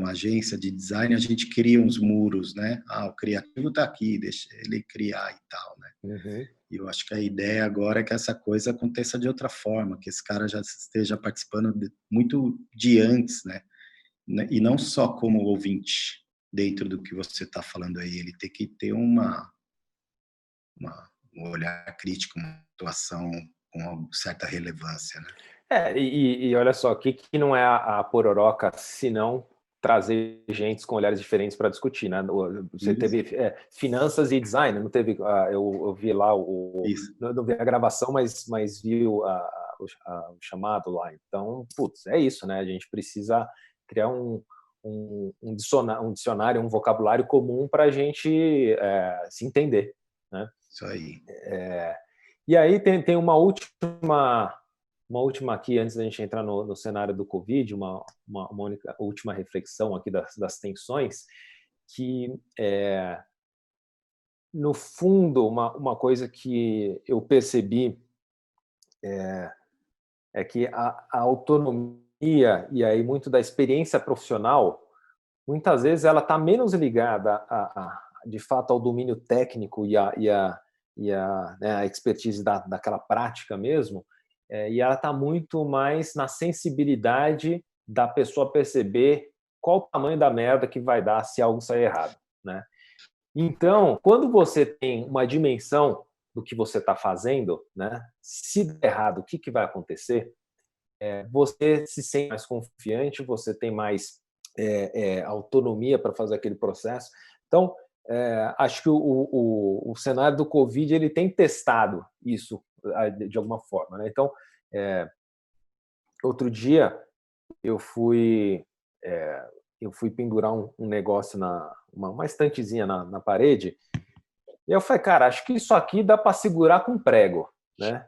agência de design, a gente cria uns muros, né? O criativo está aqui, deixa ele criar e tal, né? E eu acho que a ideia agora é que essa coisa aconteça de outra forma, que esse cara já esteja participando muito de antes, né? E não só como ouvinte, dentro do que você está falando aí, ele tem que ter um olhar crítico, uma atuação com uma certa relevância, né? E olha só, o que não é a pororoca, se não trazer gente com olhares diferentes para discutir, né? Você teve finanças e design, não teve? Eu vi lá não vi a gravação, mas vi o chamado lá. Então, putz, é isso, né? A gente precisa criar um dicionário, um vocabulário comum para a gente se entender, né? Isso aí. E aí tem uma última aqui, antes da gente entrar no cenário do Covid, uma última reflexão aqui das tensões, que, no fundo, uma coisa que eu percebi é que a autonomia e aí muito da experiência profissional, muitas vezes ela está menos ligada, de fato, ao domínio técnico e a expertise daquela prática mesmo, e ela está muito mais na sensibilidade da pessoa perceber qual o tamanho da merda que vai dar se algo sair errado, né? Então, quando você tem uma dimensão do que você está fazendo, né? Se der errado, o que vai acontecer? Você se sente mais confiante, você tem mais autonomia para fazer aquele processo. Então, acho que o cenário do Covid ele tem testado isso de alguma forma, né? Então, outro dia eu fui pendurar um negócio uma estantezinha na parede, e eu falei, cara, acho que isso aqui dá para segurar com prego, né?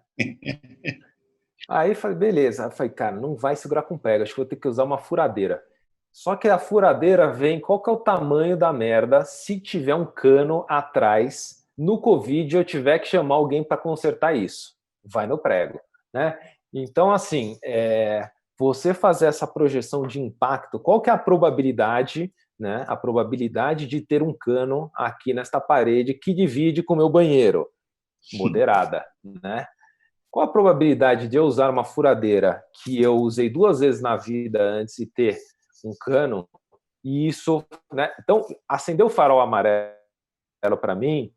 Aí falei, beleza. Aí falei, cara, não vai segurar com prego, acho que vou ter que usar uma furadeira. Só que a furadeira vem, qual que é o tamanho da merda se tiver um cano atrás, no Covid eu tiver que chamar alguém para consertar isso? Vai no prego, né? Então, assim, você fazer essa projeção de impacto, qual que é a probabilidade, né? A probabilidade de ter um cano aqui nesta parede que divide com o meu banheiro? Moderada, né? Qual a probabilidade de eu usar uma furadeira que eu usei 2 vezes na vida antes de ter um cano? E isso, né? Então, acendeu o farol amarelo para mim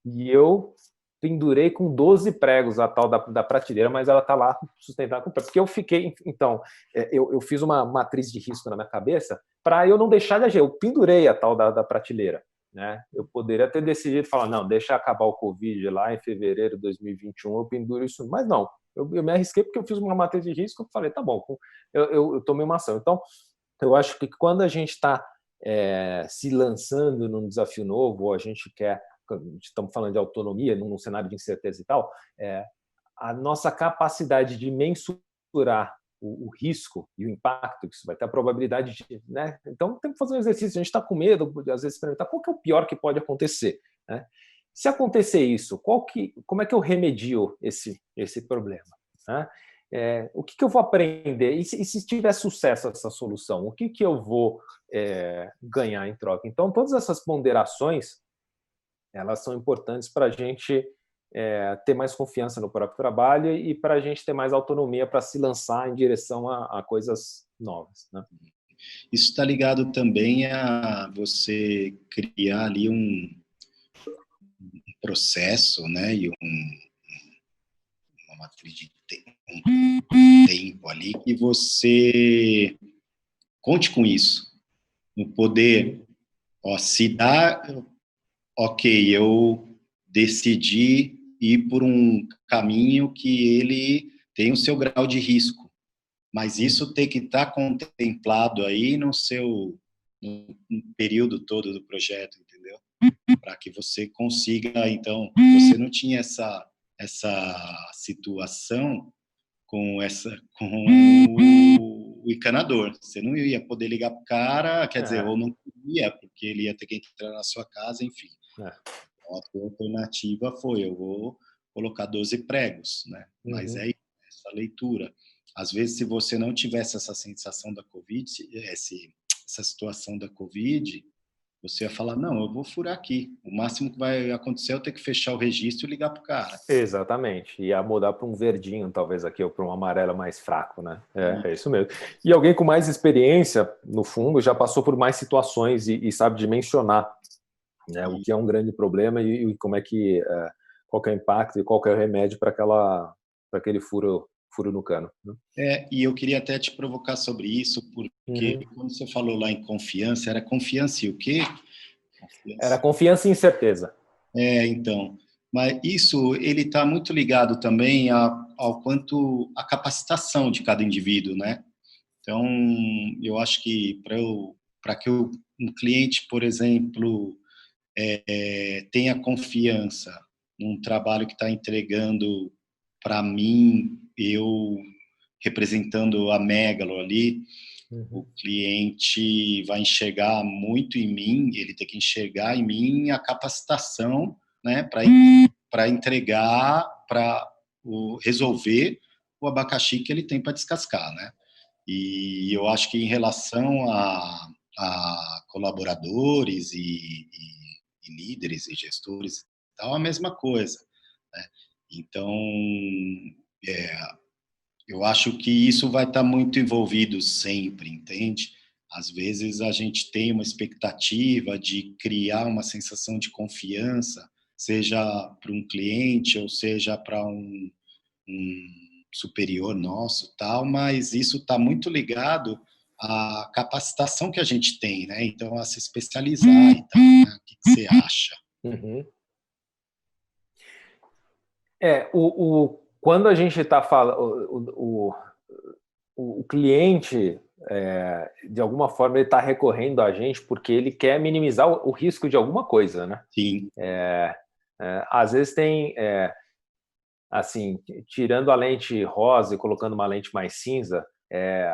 e eu pendurei com 12 pregos a tal da prateleira, mas ela está lá sustentada com prego. Porque eu fiquei, então, eu fiz uma matriz de risco na minha cabeça para eu não deixar de agir. Eu pendurei a tal da prateleira. né? Eu poderia ter decidido falar, não, deixa acabar o Covid lá em fevereiro de 2021, eu penduro isso, mas não. Eu me arrisquei porque eu fiz uma matriz de risco, eu falei, tá bom, eu tomei uma ação. Então, eu acho que quando a gente está se lançando num desafio novo, ou a gente quer, estamos falando de autonomia, num cenário de incerteza e tal, a nossa capacidade de mensurar o risco e o impacto que isso vai ter, a probabilidade de... Né? Então, tem que fazer um exercício. A gente está com medo, às vezes, experimentar qual que é o pior que pode acontecer. Né? Se acontecer isso, como é que eu remedio esse problema? Né? O que eu vou aprender? E se tiver sucesso essa solução, o que eu vou ganhar em troca? Então, todas essas ponderações, elas são importantes para a gente ter mais confiança no próprio trabalho e para a gente ter mais autonomia para se lançar em direção a coisas novas. Né? Isso está ligado também a você criar ali um processo, né, e uma matriz de tempo ali, que você conte com isso, no poder, se dá, ok, eu decidi ir por um caminho que ele tem o seu grau de risco, mas isso tem que estar contemplado aí no período todo do projeto, entendeu? Para que você consiga, então, você não tinha essa situação com o encanador. Você não ia poder ligar para o cara, quer dizer, ou não podia, porque ele ia ter que entrar na sua casa, enfim. Então, a sua alternativa foi, eu vou colocar 12 pregos, né? Mas é essa leitura. Às vezes, se você não tivesse essa sensação da Covid, essa situação da Covid, você ia falar, não, eu vou furar aqui. O máximo que vai acontecer é eu ter que fechar o registro e ligar para o cara. Exatamente. Ia mudar para um verdinho, talvez, aqui, ou para um amarelo mais fraco, né? É isso mesmo. E alguém com mais experiência, no fundo, já passou por mais situações e sabe dimensionar, né, o que é um grande problema e como é que... qual que é o impacto e qual que é o remédio para aquele furo no cano. Né? E eu queria até te provocar sobre isso, porque quando você falou lá em confiança, era confiança e o quê? Era confiança e incerteza. Então, mas isso ele está muito ligado também ao quanto a capacitação de cada indivíduo, né? Então, eu acho que para que um cliente, por exemplo, tenha confiança num trabalho que está entregando para mim, eu representando a Megalo ali, o cliente vai enxergar muito em mim, ele tem que enxergar em mim a capacitação, né, para entregar, para resolver o abacaxi que ele tem para descascar, né? E eu acho que em relação a colaboradores e líderes e gestores, tal, a mesma coisa, né? Então, eu acho que isso vai estar muito envolvido sempre, entende? Às vezes a gente tem uma expectativa de criar uma sensação de confiança, seja para um cliente ou seja para um superior nosso, tal, mas isso está muito ligado à capacitação que a gente tem, né? Então, a se especializar e tal, né? O que você acha? Quando a gente está falando, o cliente, de alguma forma, ele está recorrendo a gente porque ele quer minimizar o risco de alguma coisa, né? Sim. Às vezes tem, assim, tirando a lente rosa e colocando uma lente mais cinza,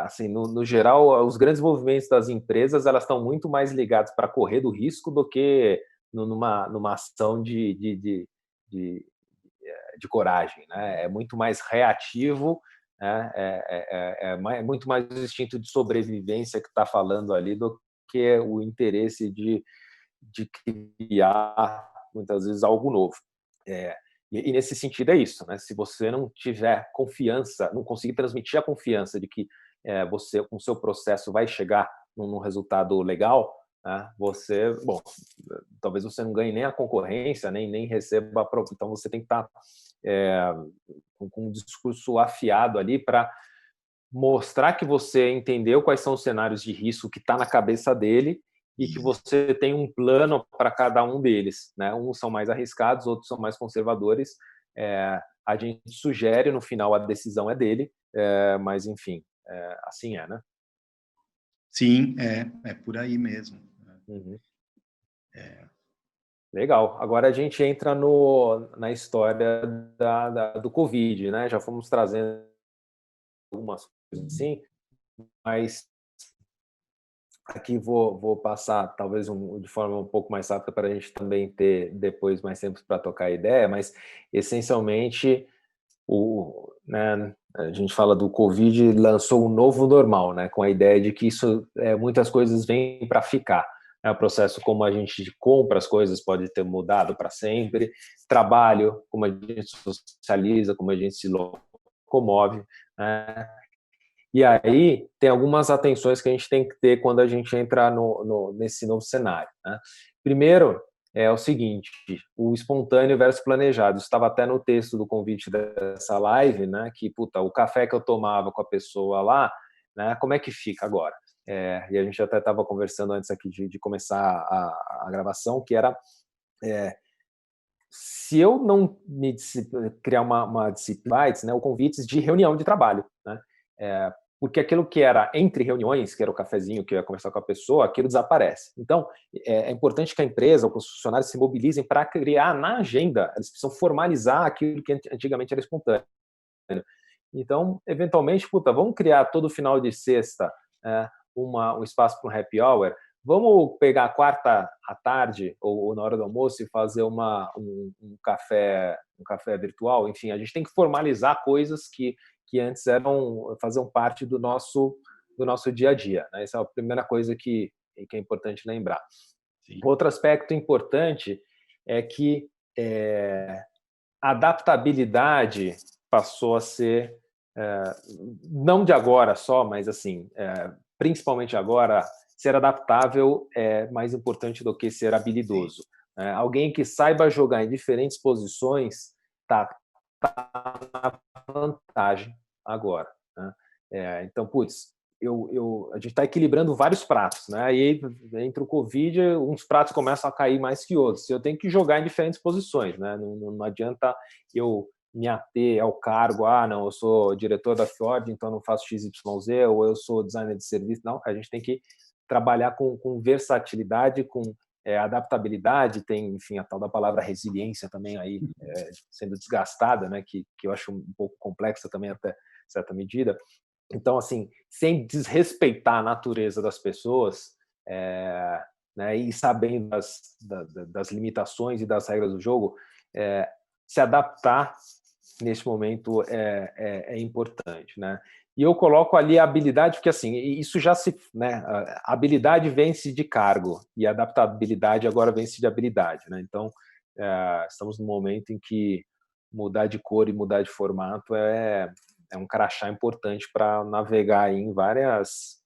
assim, no geral, os grandes movimentos das empresas, elas estão muito mais ligadas para correr do risco do que numa ação de coragem, né? É muito mais reativo, né? É muito mais o instinto de sobrevivência que está falando ali do que o interesse de criar, muitas vezes, algo novo. E nesse sentido é isso, né? Se você não tiver confiança, não conseguir transmitir a confiança de que você, com o seu processo, vai chegar num resultado legal, né? Bom, talvez você não ganhe nem a concorrência, nem receba a... Então, você tem que estar com um discurso afiado ali para mostrar que você entendeu quais são os cenários de risco que está na cabeça dele e que você tem um plano para cada um deles, né? Uns são mais arriscados, outros são mais conservadores. A gente sugere, no final a decisão é dele, mas enfim, assim né? Sim, é por aí mesmo. Uhum. É. Legal. Agora a gente entra na história do Covid, né? Já fomos trazendo algumas coisas assim, mas aqui vou passar talvez de forma um pouco mais rápida para a gente também ter depois mais tempo para tocar a ideia, mas essencialmente né, a gente fala do Covid lançou um novo normal, né, com a ideia de que isso muitas coisas vêm para ficar. O processo como a gente compra as coisas pode ter mudado para sempre, trabalho, como a gente socializa, como a gente se locomove, né? E aí tem algumas atenções que a gente tem que ter quando a gente entra nesse novo cenário, né? Primeiro é o seguinte, o espontâneo versus planejado. Estava até no texto do convite dessa live, né? Que o café que eu tomava com a pessoa lá, né? Como é que fica agora? E a gente até estava conversando antes aqui de começar a gravação, que era se eu não criar uma disciplina, né? O convites de reunião de trabalho, né? Porque aquilo que era entre reuniões, que era o cafezinho que eu ia conversar com a pessoa, aquilo desaparece. Então, é importante que a empresa ou que os funcionários se mobilizem para criar na agenda, eles precisam formalizar aquilo que antigamente era espontâneo. Então, eventualmente, vamos criar todo final de sexta um espaço para um happy hour, vamos pegar a quarta à tarde ou na hora do almoço e fazer um café virtual. Enfim, a gente tem que formalizar coisas que antes faziam parte do nosso dia a dia, né? Essa é a primeira coisa que é importante lembrar. Sim. Outro aspecto importante é que a adaptabilidade passou a ser, não de agora só, mas assim, principalmente agora, ser adaptável é mais importante do que ser habilidoso. Alguém que saiba jogar em diferentes posições está na vantagem agora, né? Então, a gente está equilibrando vários pratos, né? E entre o Covid, uns pratos começam a cair mais que outros. Eu tenho que jogar em diferentes posições, né? Não adianta eu me ater ao cargo, não, eu sou diretor da Fjord, então não faço XYZ, ou eu sou designer de serviço. Não, a gente tem que trabalhar com versatilidade, com adaptabilidade, tem, enfim, a tal da palavra resiliência também aí sendo desgastada, né, que eu acho um pouco complexa também até certa medida. Então, assim, sem desrespeitar a natureza das pessoas, né, e sabendo das limitações e das regras do jogo, se adaptar neste momento é importante, né? E eu coloco ali a habilidade, porque assim, isso já né? A habilidade vence de cargo e a adaptabilidade agora vence de habilidade, né? Então, estamos num momento em que mudar de cor e mudar de formato é um crachá importante para navegar aí em várias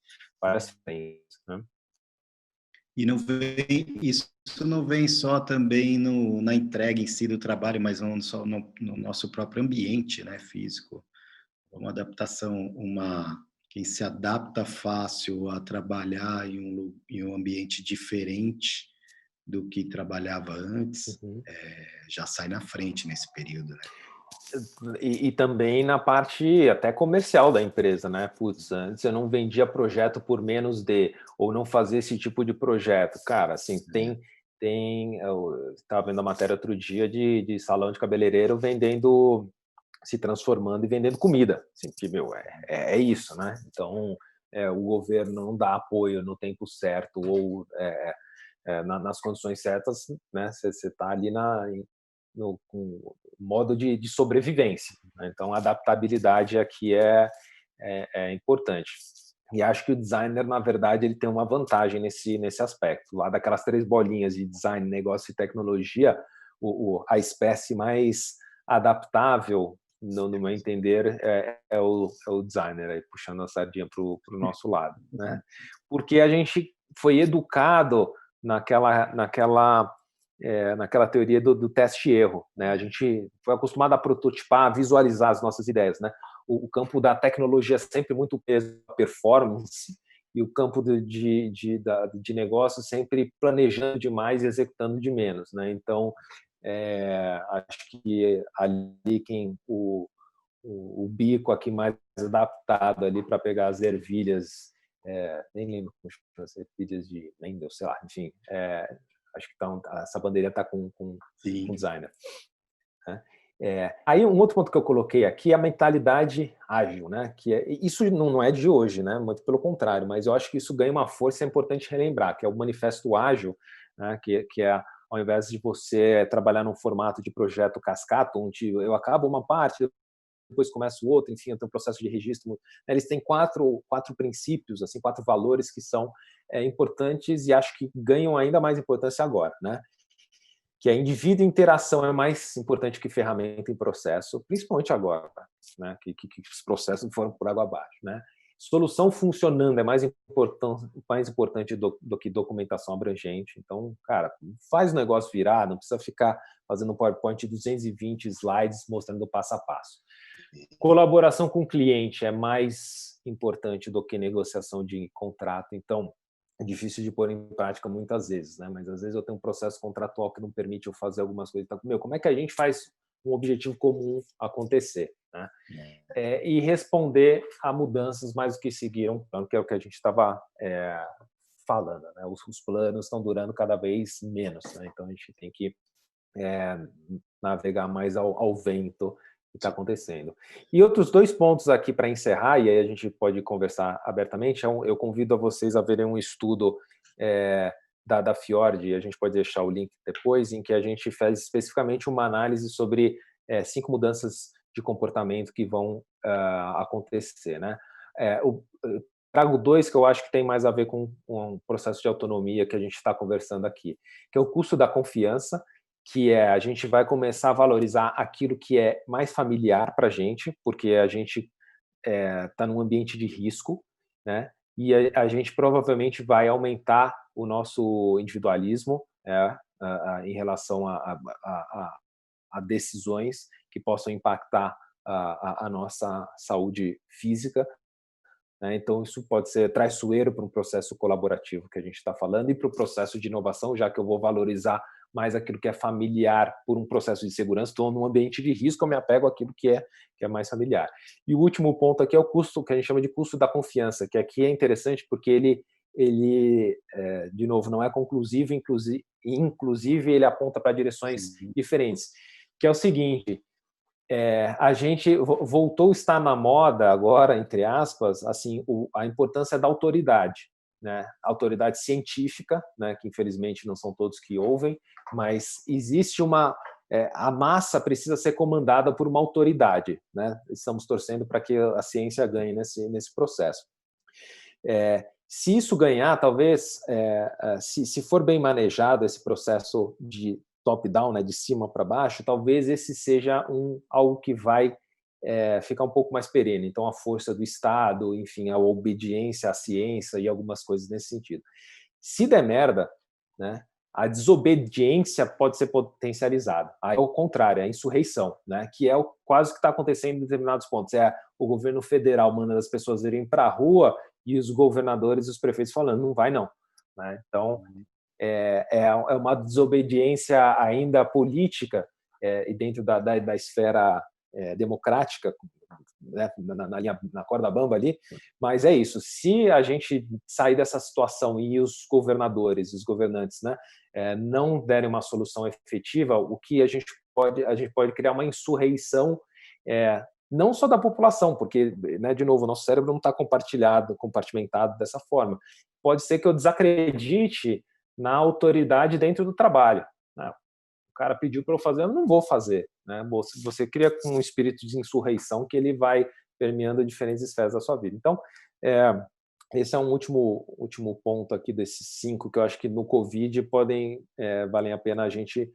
frentes, né? E isso não vem só também na entrega em si do trabalho, mas não só no nosso próprio ambiente, né, físico. Uma adaptação, quem se adapta fácil a trabalhar em um ambiente diferente do que trabalhava antes, já sai na frente nesse período, né? E também na parte até comercial da empresa, né? Putz, antes eu não vendia projeto por menos de, ou não fazia esse tipo de projeto. Cara, assim, eu estava vendo a matéria outro dia de salão de cabeleireiro se transformando e vendendo comida. Assim, que, é isso, né? Então, o governo não dá apoio no tempo certo ou nas condições certas, né? Você está ali com modo de sobrevivência, né? Então, a adaptabilidade aqui é importante. E acho que o designer, na verdade, ele tem uma vantagem nesse aspecto. Lá daquelas 3 bolinhas de design, negócio e tecnologia, a espécie mais adaptável, no meu entender, é o designer, aí, puxando a sardinha para o nosso lado, né? Porque a gente foi educado naquela teoria do teste e erro, né? A gente foi acostumado a prototipar, a visualizar as nossas ideias, né? O campo da tecnologia é sempre muito peso performance, e o campo de negócio sempre planejando demais e executando de menos, né? Então, acho que ali o bico aqui mais adaptado ali para pegar as ervilhas, nem lembro como chama as ervilhas de Mendel, sei lá, enfim, acho que essa bandeirinha está com designer. Né? Aí um outro ponto que eu coloquei aqui é a mentalidade ágil, né? Isso não é de hoje, né? Muito pelo contrário, mas eu acho que isso ganha uma força, é importante relembrar, que é o manifesto ágil, né? que é, ao invés de você trabalhar num formato de projeto cascata, onde eu acabo uma parte, depois começa o outro, enfim, tem um processo de registro. Eles têm quatro princípios, assim, 4 valores que são importantes e acho que ganham ainda mais importância agora, né? Que é indivíduo e interação é mais importante que ferramenta em processo, principalmente agora, né? Que os processos foram por água abaixo, né? Solução funcionando é mais importante do que documentação abrangente. Então, cara, faz o negócio virar, não precisa ficar fazendo um PowerPoint de 220 slides mostrando o passo a passo. Colaboração com o cliente é mais importante do que negociação de contrato. Então, é difícil de pôr em prática muitas vezes, né? Mas às vezes eu tenho um processo contratual que não permite eu fazer algumas coisas. Então, como é que a gente faz um objetivo comum acontecer, né? E responder a mudanças mais do que seguir um plano, que é o que a gente estava falando, né? Os planos estão durando cada vez menos, né? Então a gente tem que navegar mais ao vento que está acontecendo. E outros 2 pontos aqui para encerrar, e aí a gente pode conversar abertamente, eu convido a vocês a verem um estudo da Fiord, a gente pode deixar o link depois, em que a gente faz especificamente uma análise sobre 5 mudanças de comportamento que vão acontecer, né? Trago 2 que eu acho que tem mais a ver com um processo de autonomia que a gente está conversando aqui, que é o custo da confiança, que a gente vai começar a valorizar aquilo que é mais familiar para a gente, porque a gente está num ambiente de risco, né? E a gente provavelmente vai aumentar o nosso individualismo em relação a decisões que possam impactar a nossa saúde física. Então, isso pode ser traiçoeiro para um processo colaborativo que a gente está falando e para o processo de inovação, já que eu vou valorizar mais aquilo que é familiar por um processo de segurança. Estou num ambiente de risco, eu me apego àquilo que é mais familiar. E o último ponto aqui é o custo, que a gente chama de custo da confiança, que aqui é interessante porque ele de novo, não é conclusivo, inclusive ele aponta para direções diferentes, que é o seguinte: a gente voltou a estar na moda agora, entre aspas, assim, a importância da autoridade, né? Autoridade científica, né? Que infelizmente não são todos que ouvem, mas existe a massa precisa ser comandada por uma autoridade, né? Estamos torcendo para que a ciência ganhe nesse processo. Se isso ganhar, talvez, se for bem manejado esse processo de top-down, né, de cima para baixo, talvez esse seja algo que vai ficar um pouco mais perene. Então, a força do Estado, enfim, a obediência à ciência e algumas coisas nesse sentido. Se der merda, né, a desobediência pode ser potencializada. Aí, ao contrário, a insurreição, né, que é quase o que está acontecendo em determinados pontos. O governo federal manda as pessoas irem para a rua e os governadores e os prefeitos falando, não vai não. Né? Então, é uma desobediência ainda política e dentro da esfera democrática, né, na corda bamba ali, mas é isso. Se a gente sair dessa situação e os governadores, os governantes, né, não derem uma solução efetiva, o que a gente pode criar uma insurreição, não só da população, porque, né, de novo, o nosso cérebro não está compartimentado dessa forma. Pode ser que eu desacredite na autoridade dentro do trabalho. Né? O cara pediu para eu fazer, eu não vou fazer. Né? Você cria um espírito de insurreição que ele vai permeando diferentes esferas da sua vida. Então, esse é um último ponto aqui desses 5 que eu acho que no Covid valem a pena a gente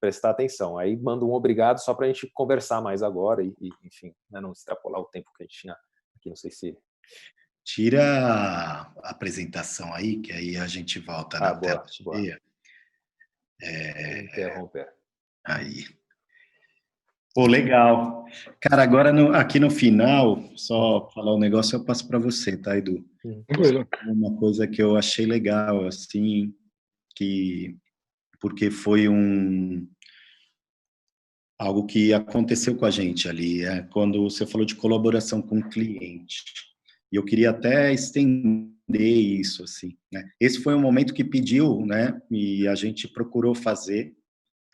prestar atenção. Aí mando um obrigado só para a gente conversar mais agora e enfim, né, não extrapolar o tempo que a gente tinha aqui, não sei se... Tira a apresentação aí, que aí a gente volta na tela cheia. Interromper. Aí. Pô, legal. Cara, agora aqui no final, só falar um negócio, eu passo para você, tá, Edu? Uma coisa que eu achei legal, assim, porque foi algo que aconteceu com a gente ali, quando você falou de colaboração com o cliente. E eu queria até estender isso, assim, né? Esse foi um momento que pediu, né? E a gente procurou fazer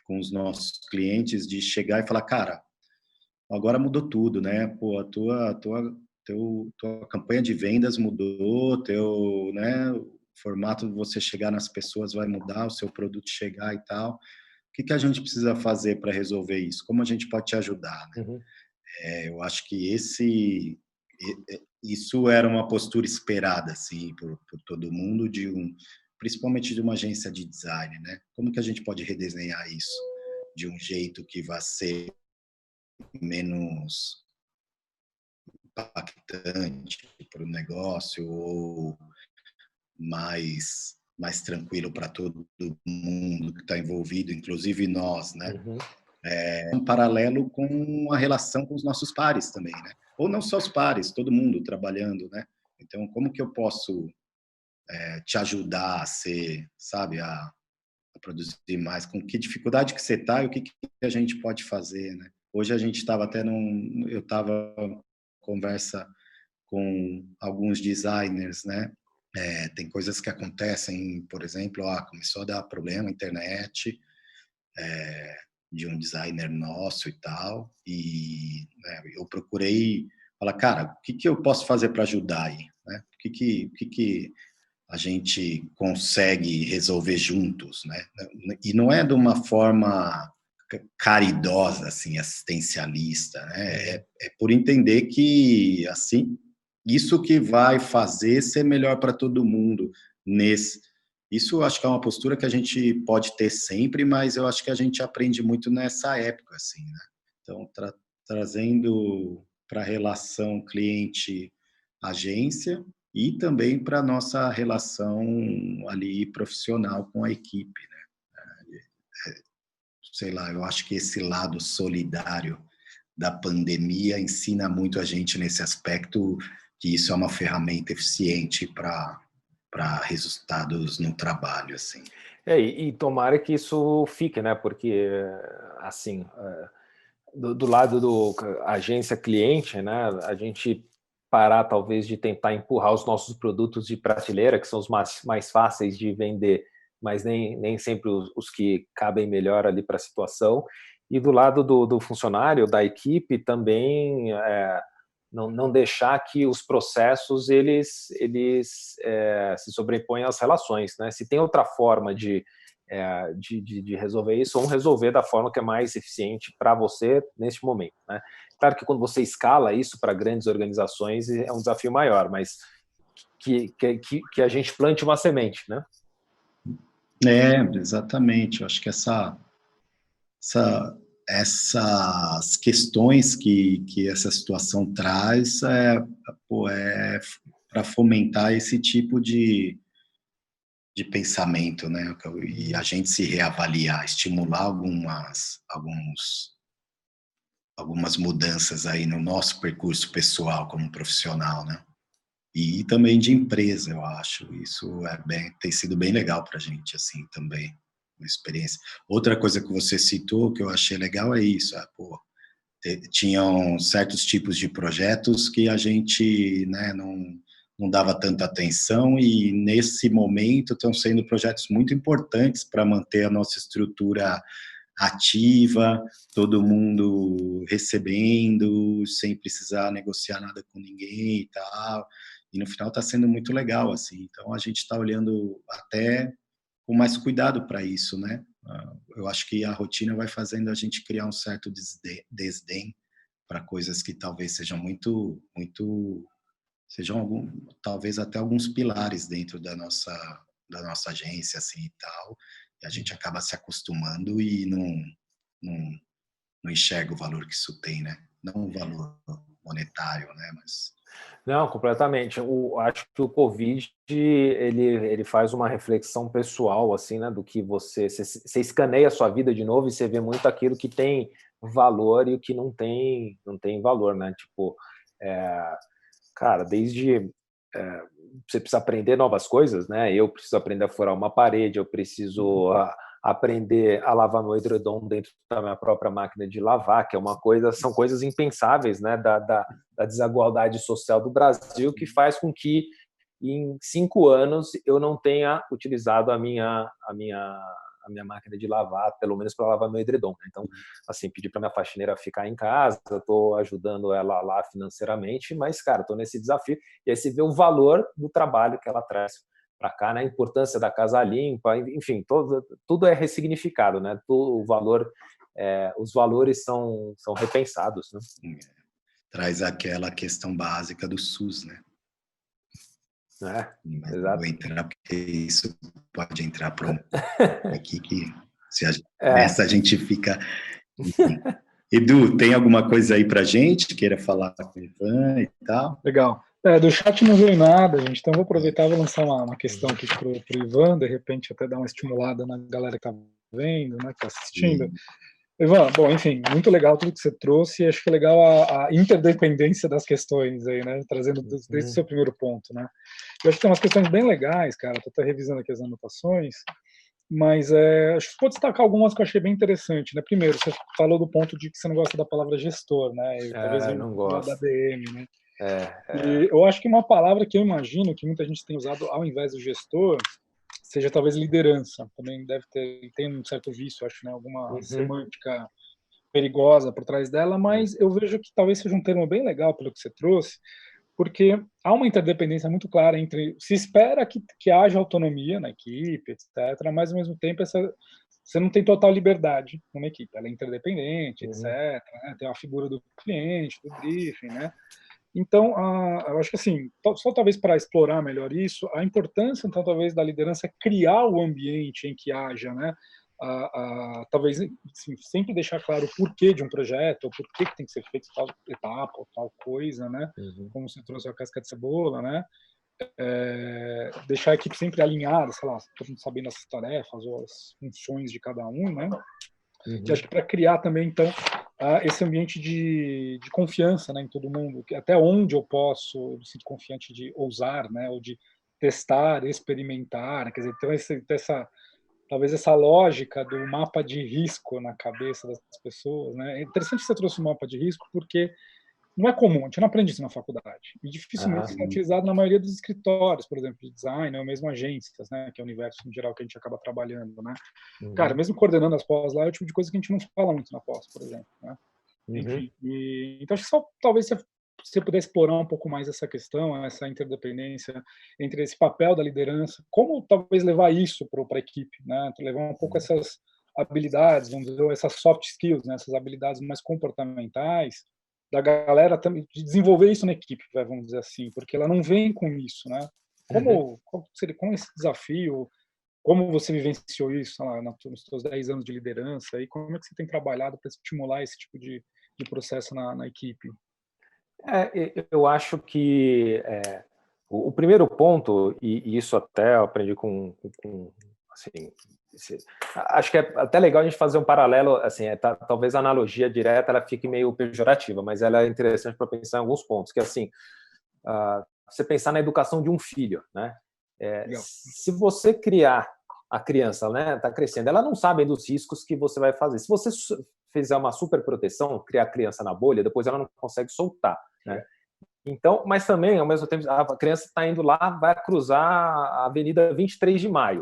com os nossos clientes de chegar e falar, cara, agora mudou tudo, né? Pô, tua campanha de vendas mudou, né? O formato de você chegar nas pessoas vai mudar, o seu produto chegar e tal. O que a gente precisa fazer para resolver isso? Como a gente pode te ajudar, né? Uhum. Eu acho que isso era uma postura esperada, assim, por todo mundo, principalmente de uma agência de design, né? Como que a gente pode redesenhar isso de um jeito que vá ser menos impactante para o negócio ou mais tranquilo para todo mundo que está envolvido, inclusive nós, né? Uhum. Um paralelo com a relação com os nossos pares também, né? Ou não só os pares, todo mundo trabalhando, né? Então, como que eu posso te ajudar a ser, sabe, a produzir mais? Com que dificuldade que você está e o que a gente pode fazer, né? Hoje a gente estava até eu estava conversa com alguns designers, né? Tem coisas que acontecem, por exemplo, começou a dar problema na internet, de um designer nosso e tal, e né, eu procurei falar, cara, o que eu posso fazer para ajudar aí, né? O que a gente consegue resolver juntos, né? E não é de uma forma caridosa, assim, assistencialista, né? É por entender que, assim, isso que vai fazer ser melhor para todo mundo isso eu acho que é uma postura que a gente pode ter sempre, mas eu acho que a gente aprende muito nessa época, assim, né? Então, trazendo para a relação cliente-agência e também para a nossa relação ali profissional com a equipe, né? Sei lá, eu acho que esse lado solidário da pandemia ensina muito a gente nesse aspecto que isso é uma ferramenta eficiente para resultados no trabalho, assim. E tomara que isso fique, né? Porque, assim, do lado do agência cliente, né? A gente parar, talvez, de tentar empurrar os nossos produtos de prateleira, que são os mais fáceis de vender, mas nem sempre os que cabem melhor ali para a situação. E do lado do funcionário, da equipe, também não deixar que os processos eles se sobreponham às relações, né? Se tem outra forma de resolver isso, vamos resolver da forma que é mais eficiente para você neste momento, né? Claro que quando você escala isso para grandes organizações é um desafio maior, mas que a gente plante uma semente, né? Exatamente. Eu acho que essas questões que essa situação traz para fomentar esse tipo de pensamento, né? E a gente se reavaliar, estimular algumas mudanças aí no nosso percurso pessoal como profissional, né? E também de empresa, eu acho. Isso tem sido bem legal para a gente, assim, também, uma experiência. Outra coisa que você citou, que eu achei legal, é isso. Tinham certos tipos de projetos que a gente, né, não dava tanta atenção e, nesse momento, estão sendo projetos muito importantes para manter a nossa estrutura ativa, todo mundo recebendo, sem precisar negociar nada com ninguém e tal. E no final está sendo muito legal, assim. Então a gente está olhando até com mais cuidado para isso, né? Eu acho que a rotina vai fazendo a gente criar um certo desdém para coisas que talvez sejam talvez até alguns pilares dentro da nossa agência, assim, e tal, e a gente acaba se acostumando e não enxerga o valor que isso tem, né? Não o valor monetário, né? Mas... Não, completamente. Acho que o Covid ele faz uma reflexão pessoal, assim, né, do que você escaneia a sua vida de novo e você vê muito aquilo que tem valor e o que não tem valor, né? Tipo, cara, desde você precisa aprender novas coisas, né? Eu preciso aprender a furar uma parede, eu preciso aprender a lavar meu edredom dentro da minha própria máquina de lavar, que é uma coisa, são coisas impensáveis, né? Da desigualdade social do Brasil, que faz com que em 5 anos eu não tenha utilizado a minha máquina de lavar, pelo menos para lavar meu edredom, né? Então, assim, pedi para minha faxineira ficar em casa, eu estou ajudando ela lá financeiramente, mas, cara, estou nesse desafio. E aí você vê o valor do trabalho que ela traz para cá, né? A importância da casa limpa, enfim, tudo é ressignificado, né? O valor, os valores são repensados, né? Traz aquela questão básica do SUS, né? Mas não Exato. vou entrar, porque isso pode entrar para um aqui que nessa a gente fica... Enfim. Edu, tem alguma coisa aí para gente? Queira falar com o Ivan e tal? Legal. Do chat não veio nada, gente, então vou aproveitar e vou lançar uma questão aqui pro Ivan, de repente até dar uma estimulada na galera que tá vendo, né, que tá assistindo. Ivan, bom, enfim, muito legal tudo que você trouxe, e acho que é legal a interdependência das questões aí, né, trazendo desde o seu primeiro ponto, né. Eu acho que tem umas questões bem legais, cara, tô até revisando aqui as anotações, mas acho que vou destacar algumas que eu achei bem interessante, né. Primeiro, você falou do ponto de que você não gosta da palavra gestor, né, e talvez venha Não do lado gosto. da DM, né. E eu acho que uma palavra que eu imagino que muita gente tem usado ao invés do gestor seja talvez liderança. Também tem um certo vício, acho, né, alguma semântica perigosa por trás dela, mas eu vejo que talvez seja um termo bem legal pelo que você trouxe, porque há uma interdependência muito clara entre se espera que haja autonomia na equipe, etc., mas ao mesmo tempo você não tem total liberdade numa equipe, ela é interdependente, etc., né, tem a figura do cliente, do briefing, né? Então, eu acho que assim, só talvez para explorar melhor isso, a importância, então, talvez da liderança é criar o ambiente em que haja, né, talvez assim, sempre deixar claro o porquê de um projeto, o porquê que tem que ser feito tal etapa ou tal coisa, né, como você trouxe a casca de cebola, né, deixar a equipe sempre alinhada, sei lá, todo mundo sabendo as tarefas ou as funções de cada um, né, e acho que para criar também, então, esse ambiente de confiança, né, em todo mundo, até onde eu me sinto confiante de ousar, né, ou de testar, experimentar, quer dizer, ter talvez essa lógica do mapa de risco na cabeça das pessoas, né. É interessante que você trouxe o mapa de risco, porque não é comum, a gente não aprende isso na faculdade, e dificilmente isso é utilizado na maioria dos escritórios, por exemplo, de design, ou mesmo agências, né, que é o universo em geral que a gente acaba trabalhando, né. Cara, mesmo coordenando as pós lá, é o tipo de coisa que a gente não fala muito na pós, por exemplo, né. Enfim, então acho que só talvez você puder explorar um pouco mais essa questão, essa interdependência entre esse papel da liderança, como talvez levar isso para a equipe, né, levar um pouco essas habilidades, vamos dizer, essas soft skills, né, essas habilidades mais comportamentais, da galera também de desenvolver isso na equipe, vamos dizer assim, porque ela não vem com isso, né. Qual seria esse desafio, como você vivenciou isso, sei lá, nos seus 10 anos de liderança, e como é que você tem trabalhado para estimular esse tipo de processo na equipe? Eu acho que o primeiro ponto, e isso até eu aprendi assim, acho que é até legal a gente fazer um paralelo, assim, talvez a analogia direta ela fique meio pejorativa, mas ela é interessante para pensar em alguns pontos, que assim, você pensar na educação de um filho, né? Se você criar a criança, né, está crescendo, ela não sabe dos riscos que você vai fazer. Se você fizer uma super proteção, criar a criança na bolha, depois ela não consegue soltar, né? Então, mas também, ao mesmo tempo, a criança está indo lá, vai cruzar a Avenida 23 de Maio.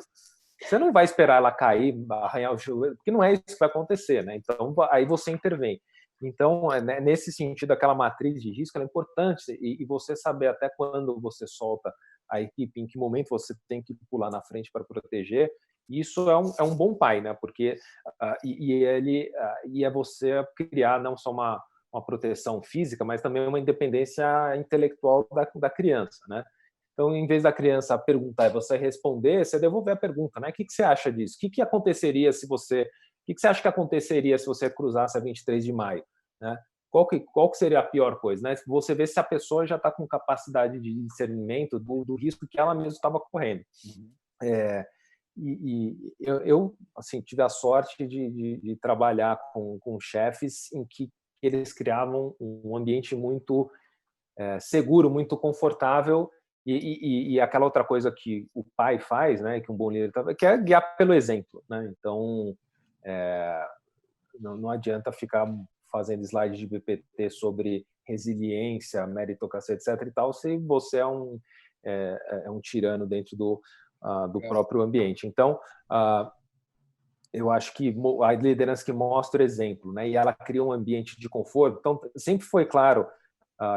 Você não vai esperar ela cair, arranhar o joelho, porque não é isso que vai acontecer, né? Então, aí você intervém. Então, nesse sentido, aquela matriz de risco é importante e você saber até quando você solta a equipe, em que momento você tem que pular na frente para proteger. Isso é um bom pai, né? Porque é você criar não só uma proteção física, mas também uma independência intelectual da criança, né? Então, em vez da criança perguntar e você responder, você devolver a pergunta, né? O que você acha disso? O que aconteceria se você... O que você acha que aconteceria se você cruzasse a 23 de maio? Né? Qual que seria a pior coisa? Né? Você vê se a pessoa já está com capacidade de discernimento do risco que ela mesma estava correndo. eu assim, tive a sorte de trabalhar com chefes em que eles criavam um ambiente muito seguro, muito confortável, e aquela outra coisa que o pai faz, né, que um bom líder que é guiar pelo exemplo, né? Então, não adianta ficar fazendo slide de BPT sobre resiliência, meritocracia, etc. e tal, se você é um tirano dentro do próprio ambiente. Então, eu acho que a liderança que mostra o exemplo, né, e ela cria um ambiente de conforto. Então, sempre foi claro,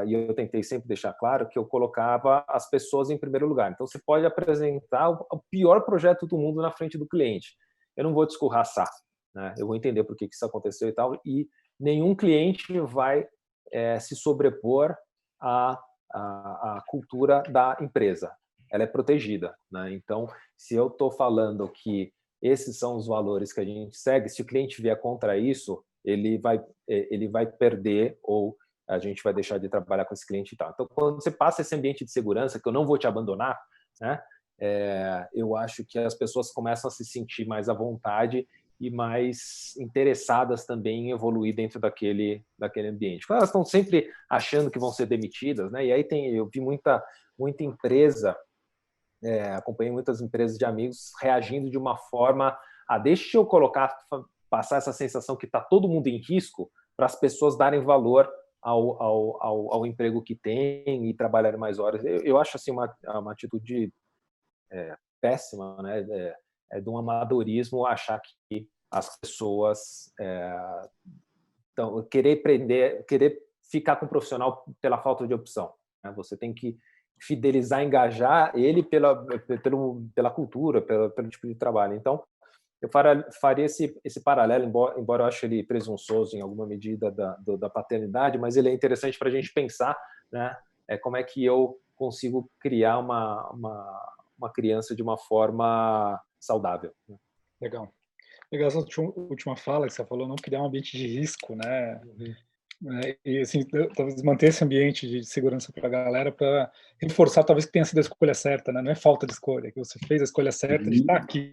e eu tentei sempre deixar claro, que eu colocava as pessoas em primeiro lugar. Então, você pode apresentar o pior projeto do mundo na frente do cliente. Eu não vou te escorraçar, né? Eu vou entender por que isso aconteceu e tal, e nenhum cliente vai se sobrepor à cultura da empresa. Ela é protegida, né? Então, se eu estou falando que esses são os valores que a gente segue, se o cliente vier contra isso, ele vai perder, ou a gente vai deixar de trabalhar com esse cliente e tal. Então, quando você passa esse ambiente de segurança, que eu não vou te abandonar, né, eu acho que as pessoas começam a se sentir mais à vontade e mais interessadas também em evoluir dentro daquele ambiente. Elas estão sempre achando que vão ser demitidas, né? E aí eu vi muita empresa, acompanhei muitas empresas de amigos reagindo de uma forma, deixa eu passar essa sensação que está todo mundo em risco, para as pessoas darem valor ao emprego que tem e trabalharem mais horas. Eu acho assim uma atitude péssima, né? De um amadorismo achar que as pessoas querer ficar com o profissional pela falta de opção, né? Você tem que fidelizar, engajar ele pela cultura, pelo tipo de trabalho. Então, eu faria esse paralelo, embora eu ache ele presunçoso em alguma medida da paternidade, mas ele é interessante para a gente pensar, né, como é que eu consigo criar uma criança de uma forma saudável. Legal. Legal essa última fala que você falou, não criar um ambiente de risco, né? E assim, talvez manter esse ambiente de segurança para a galera, para reforçar talvez que tenha sido a escolha certa, né? Não é falta de escolha, que você fez a escolha certa de estar aqui,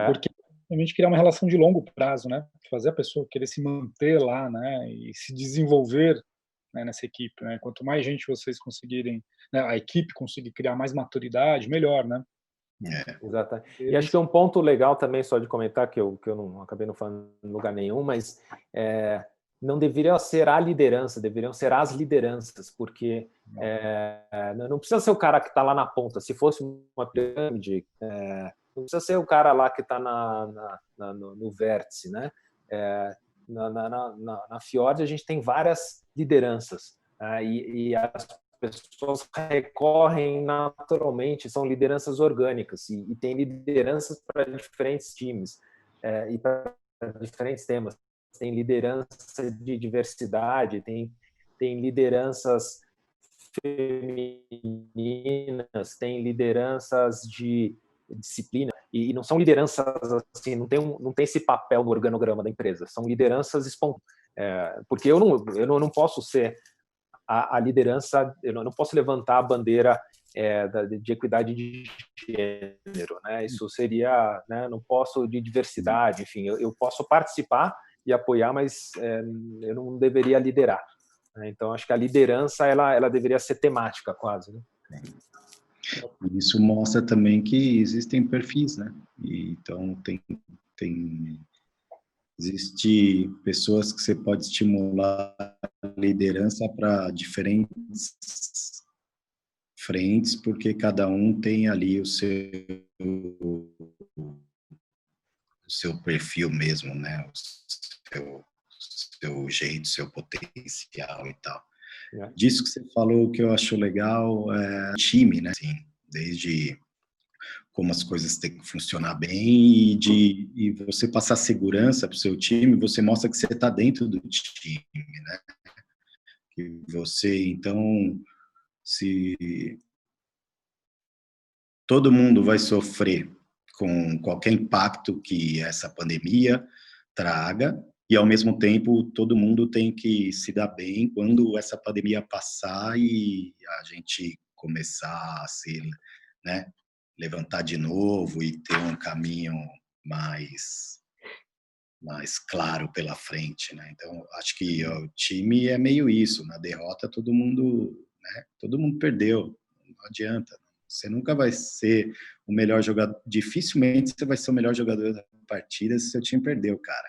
porque realmente criar uma relação de longo prazo, né? Fazer a pessoa querer se manter lá, né? E se desenvolver, né, nessa equipe, né? Quanto mais gente vocês conseguirem, né, a equipe conseguir criar mais maturidade, melhor, né? Exato. E acho que é um ponto legal também, só de comentar, que eu não acabei não falando em lugar nenhum, mas não deveria ser a liderança, deveriam ser as lideranças, porque não precisa ser o cara que está lá na ponta. Se fosse uma pirâmide, não precisa ser o cara lá que está no vértice, né? Na Fiord a gente tem várias lideranças, e as pessoas recorrem naturalmente, são lideranças orgânicas, e tem lideranças para diferentes times e para diferentes temas. Tem liderança de diversidade, tem lideranças femininas, tem lideranças de disciplina, e não são lideranças assim, não tem esse papel no organograma da empresa, são lideranças espontâneas, porque eu não posso ser a liderança, eu não posso levantar a bandeira de equidade de gênero, né? Isso seria, né? Não posso de diversidade, enfim, eu posso participar e apoiar, mas eu não deveria liderar, né? Então, acho que a liderança ela deveria ser temática, quase, né? Isso mostra também que existem perfis, né? Então, existe pessoas que você pode estimular a liderança para diferentes frentes, porque cada um tem ali o seu perfil mesmo, né? O seu jeito, seu potencial e tal. Disso que você falou, que eu acho legal é time, né? Assim, desde como as coisas têm que funcionar bem e você passar segurança para o seu time, você mostra que você está dentro do time, né? Que você, então, se todo mundo vai sofrer com qualquer impacto que essa pandemia traga, e ao mesmo tempo todo mundo tem que se dar bem quando essa pandemia passar e a gente começar a ser, né, levantar de novo e ter um caminho mais claro pela frente, né? Então, acho que o time é meio isso. Na derrota, todo mundo, né? Todo mundo perdeu. Não adianta. Você nunca vai ser o melhor jogador. Dificilmente você vai ser o melhor jogador da partida se seu time perdeu, cara.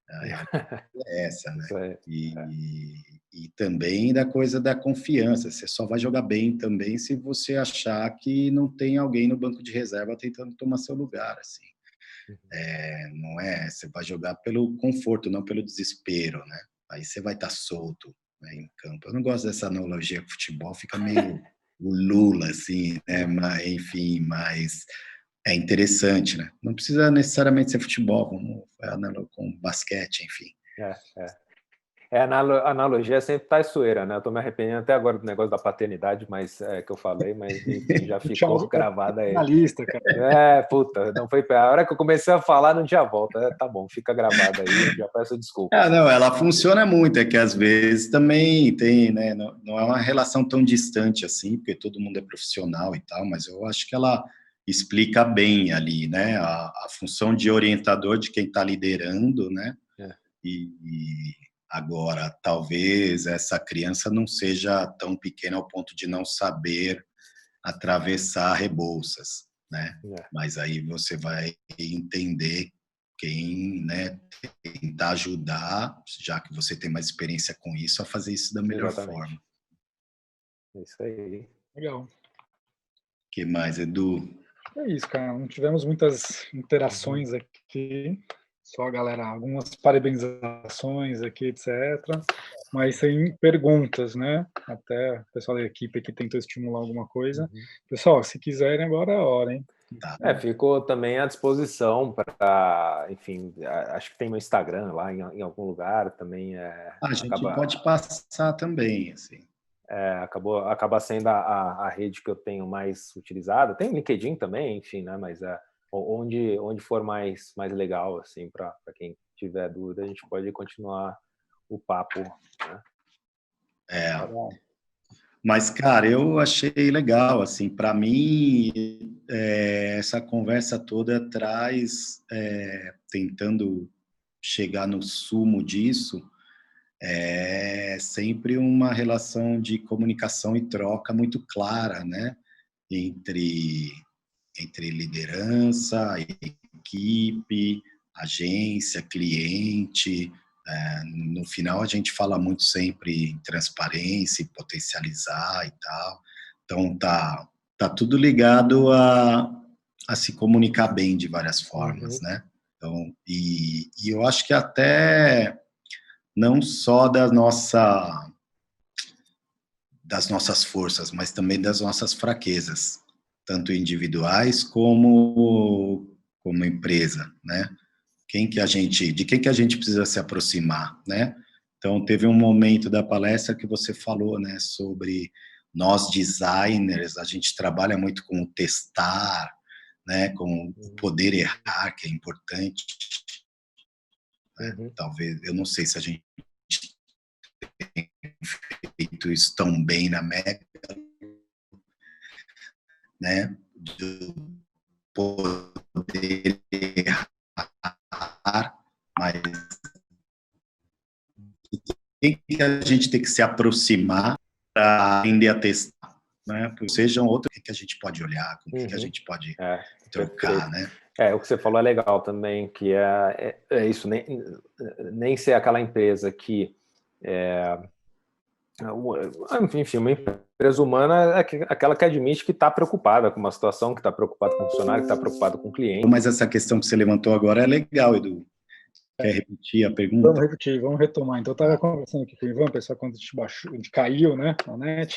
A realidade é essa, né? E também da coisa da confiança. Você só vai jogar bem também se você achar que não tem alguém no banco de reserva tentando tomar seu lugar, assim. Não é? Você vai jogar pelo conforto, não pelo desespero, né? Aí você vai estar solto, né, em campo. Eu não gosto dessa analogia com futebol, fica meio o Lula, assim, né? Mas, enfim, mas é interessante, né? Não precisa necessariamente ser futebol, como com basquete, enfim. A analogia sempre tá zoeira, né? Eu tô me arrependendo até agora do negócio da paternidade, mas que eu falei, mas enfim, já ficou gravada aí. Na lista, cara. Puta, não foi a hora que eu comecei a falar, não tinha volta. Tá bom, fica gravada aí, já peço desculpas. Não, ela funciona muito, é que às vezes também tem, né? Não é uma relação tão distante assim, porque todo mundo é profissional e tal, mas eu acho que ela explica bem ali, né? A função de orientador de quem está liderando, né? E agora, talvez essa criança não seja tão pequena ao ponto de não saber atravessar Rebouças, né? Mas aí você vai entender quem, né, tentar ajudar, já que você tem mais experiência com isso, a fazer isso da melhor forma. Isso aí. Legal. O que mais, Edu? É isso, cara. Não tivemos muitas interações aqui. Só, galera, algumas parabenizações aqui, etc. Mas sem perguntas, né? Até o pessoal da equipe aqui tentou estimular alguma coisa. Pessoal, se quiserem, agora é a hora, hein? Tá. Ficou também à disposição para, enfim, acho que tem meu Instagram lá em algum lugar também. A gente pode passar também, assim. Acaba sendo a rede que eu tenho mais utilizada. Tem o LinkedIn também, enfim, né? Mas onde for mais legal, assim, para quem tiver dúvida, a gente pode continuar o papo, né? Tá bom. Mas, cara, eu achei legal, assim, para mim, essa conversa toda traz, tentando chegar no sumo disso, sempre uma relação de comunicação e troca muito clara, né? Entre liderança, equipe, agência, cliente. No final, a gente fala muito sempre em transparência, potencializar e tal. Então, tá tudo ligado a se comunicar bem de várias formas, né? Então, e eu acho que até não só das nossas forças, mas também das nossas fraquezas, tanto individuais como empresa, né? De quem que a gente precisa se aproximar, né? Então, teve um momento da palestra que você falou, né, sobre nós designers, a gente trabalha muito com o testar, né, com o poder errar, que é importante. Talvez, eu não sei se a gente tem feito isso tão bem na Mega, né, do poder errar, mas quem que a gente tem que se aproximar para aprender a testar, né? Sejam outros que a gente pode olhar, com que a gente pode trocar, perfeito. Né? O que você falou é legal também, que é isso, nem ser aquela empresa que enfim, uma empresa humana é aquela que admite que está preocupada com uma situação, que está preocupada com o funcionário, que está preocupada com o cliente. Mas essa questão que você levantou agora é legal, Edu. Quer repetir a pergunta? Vamos repetir, vamos retomar. Então, eu estava conversando aqui com o Ivan, pessoal, quando a gente caiu, né, na net,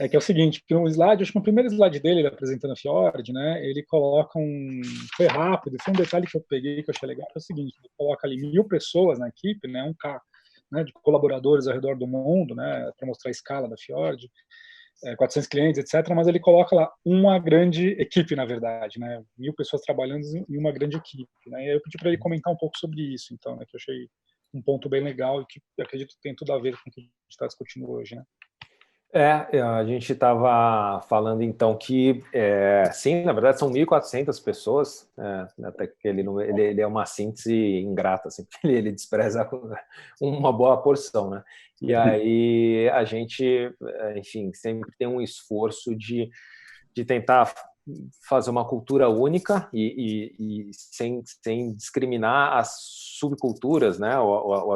que é o seguinte, que um slide, acho que no primeiro slide dele, ele apresentando a Fjord, né, ele coloca foi rápido, foi um detalhe que eu peguei, que eu achei legal, que é o seguinte, ele coloca ali 1.000 pessoas na equipe, né, um K, né, de colaboradores ao redor do mundo, né, para mostrar a escala da Fjord, 400 clientes, etc., mas ele coloca lá uma grande equipe, na verdade, né? 1.000 pessoas trabalhando em uma grande equipe, né? E aí eu pedi para ele comentar um pouco sobre isso, então, né, que eu achei um ponto bem legal e que eu acredito que tem tudo a ver com o que a gente está discutindo hoje, né? A gente estava falando então que, sim, na verdade são 1.400 pessoas, até que ele é uma síntese ingrata, assim, porque ele despreza uma boa porção, né? E aí a gente, enfim, sempre tem um esforço de tentar fazer uma cultura única e sem discriminar as subculturas, né? Ou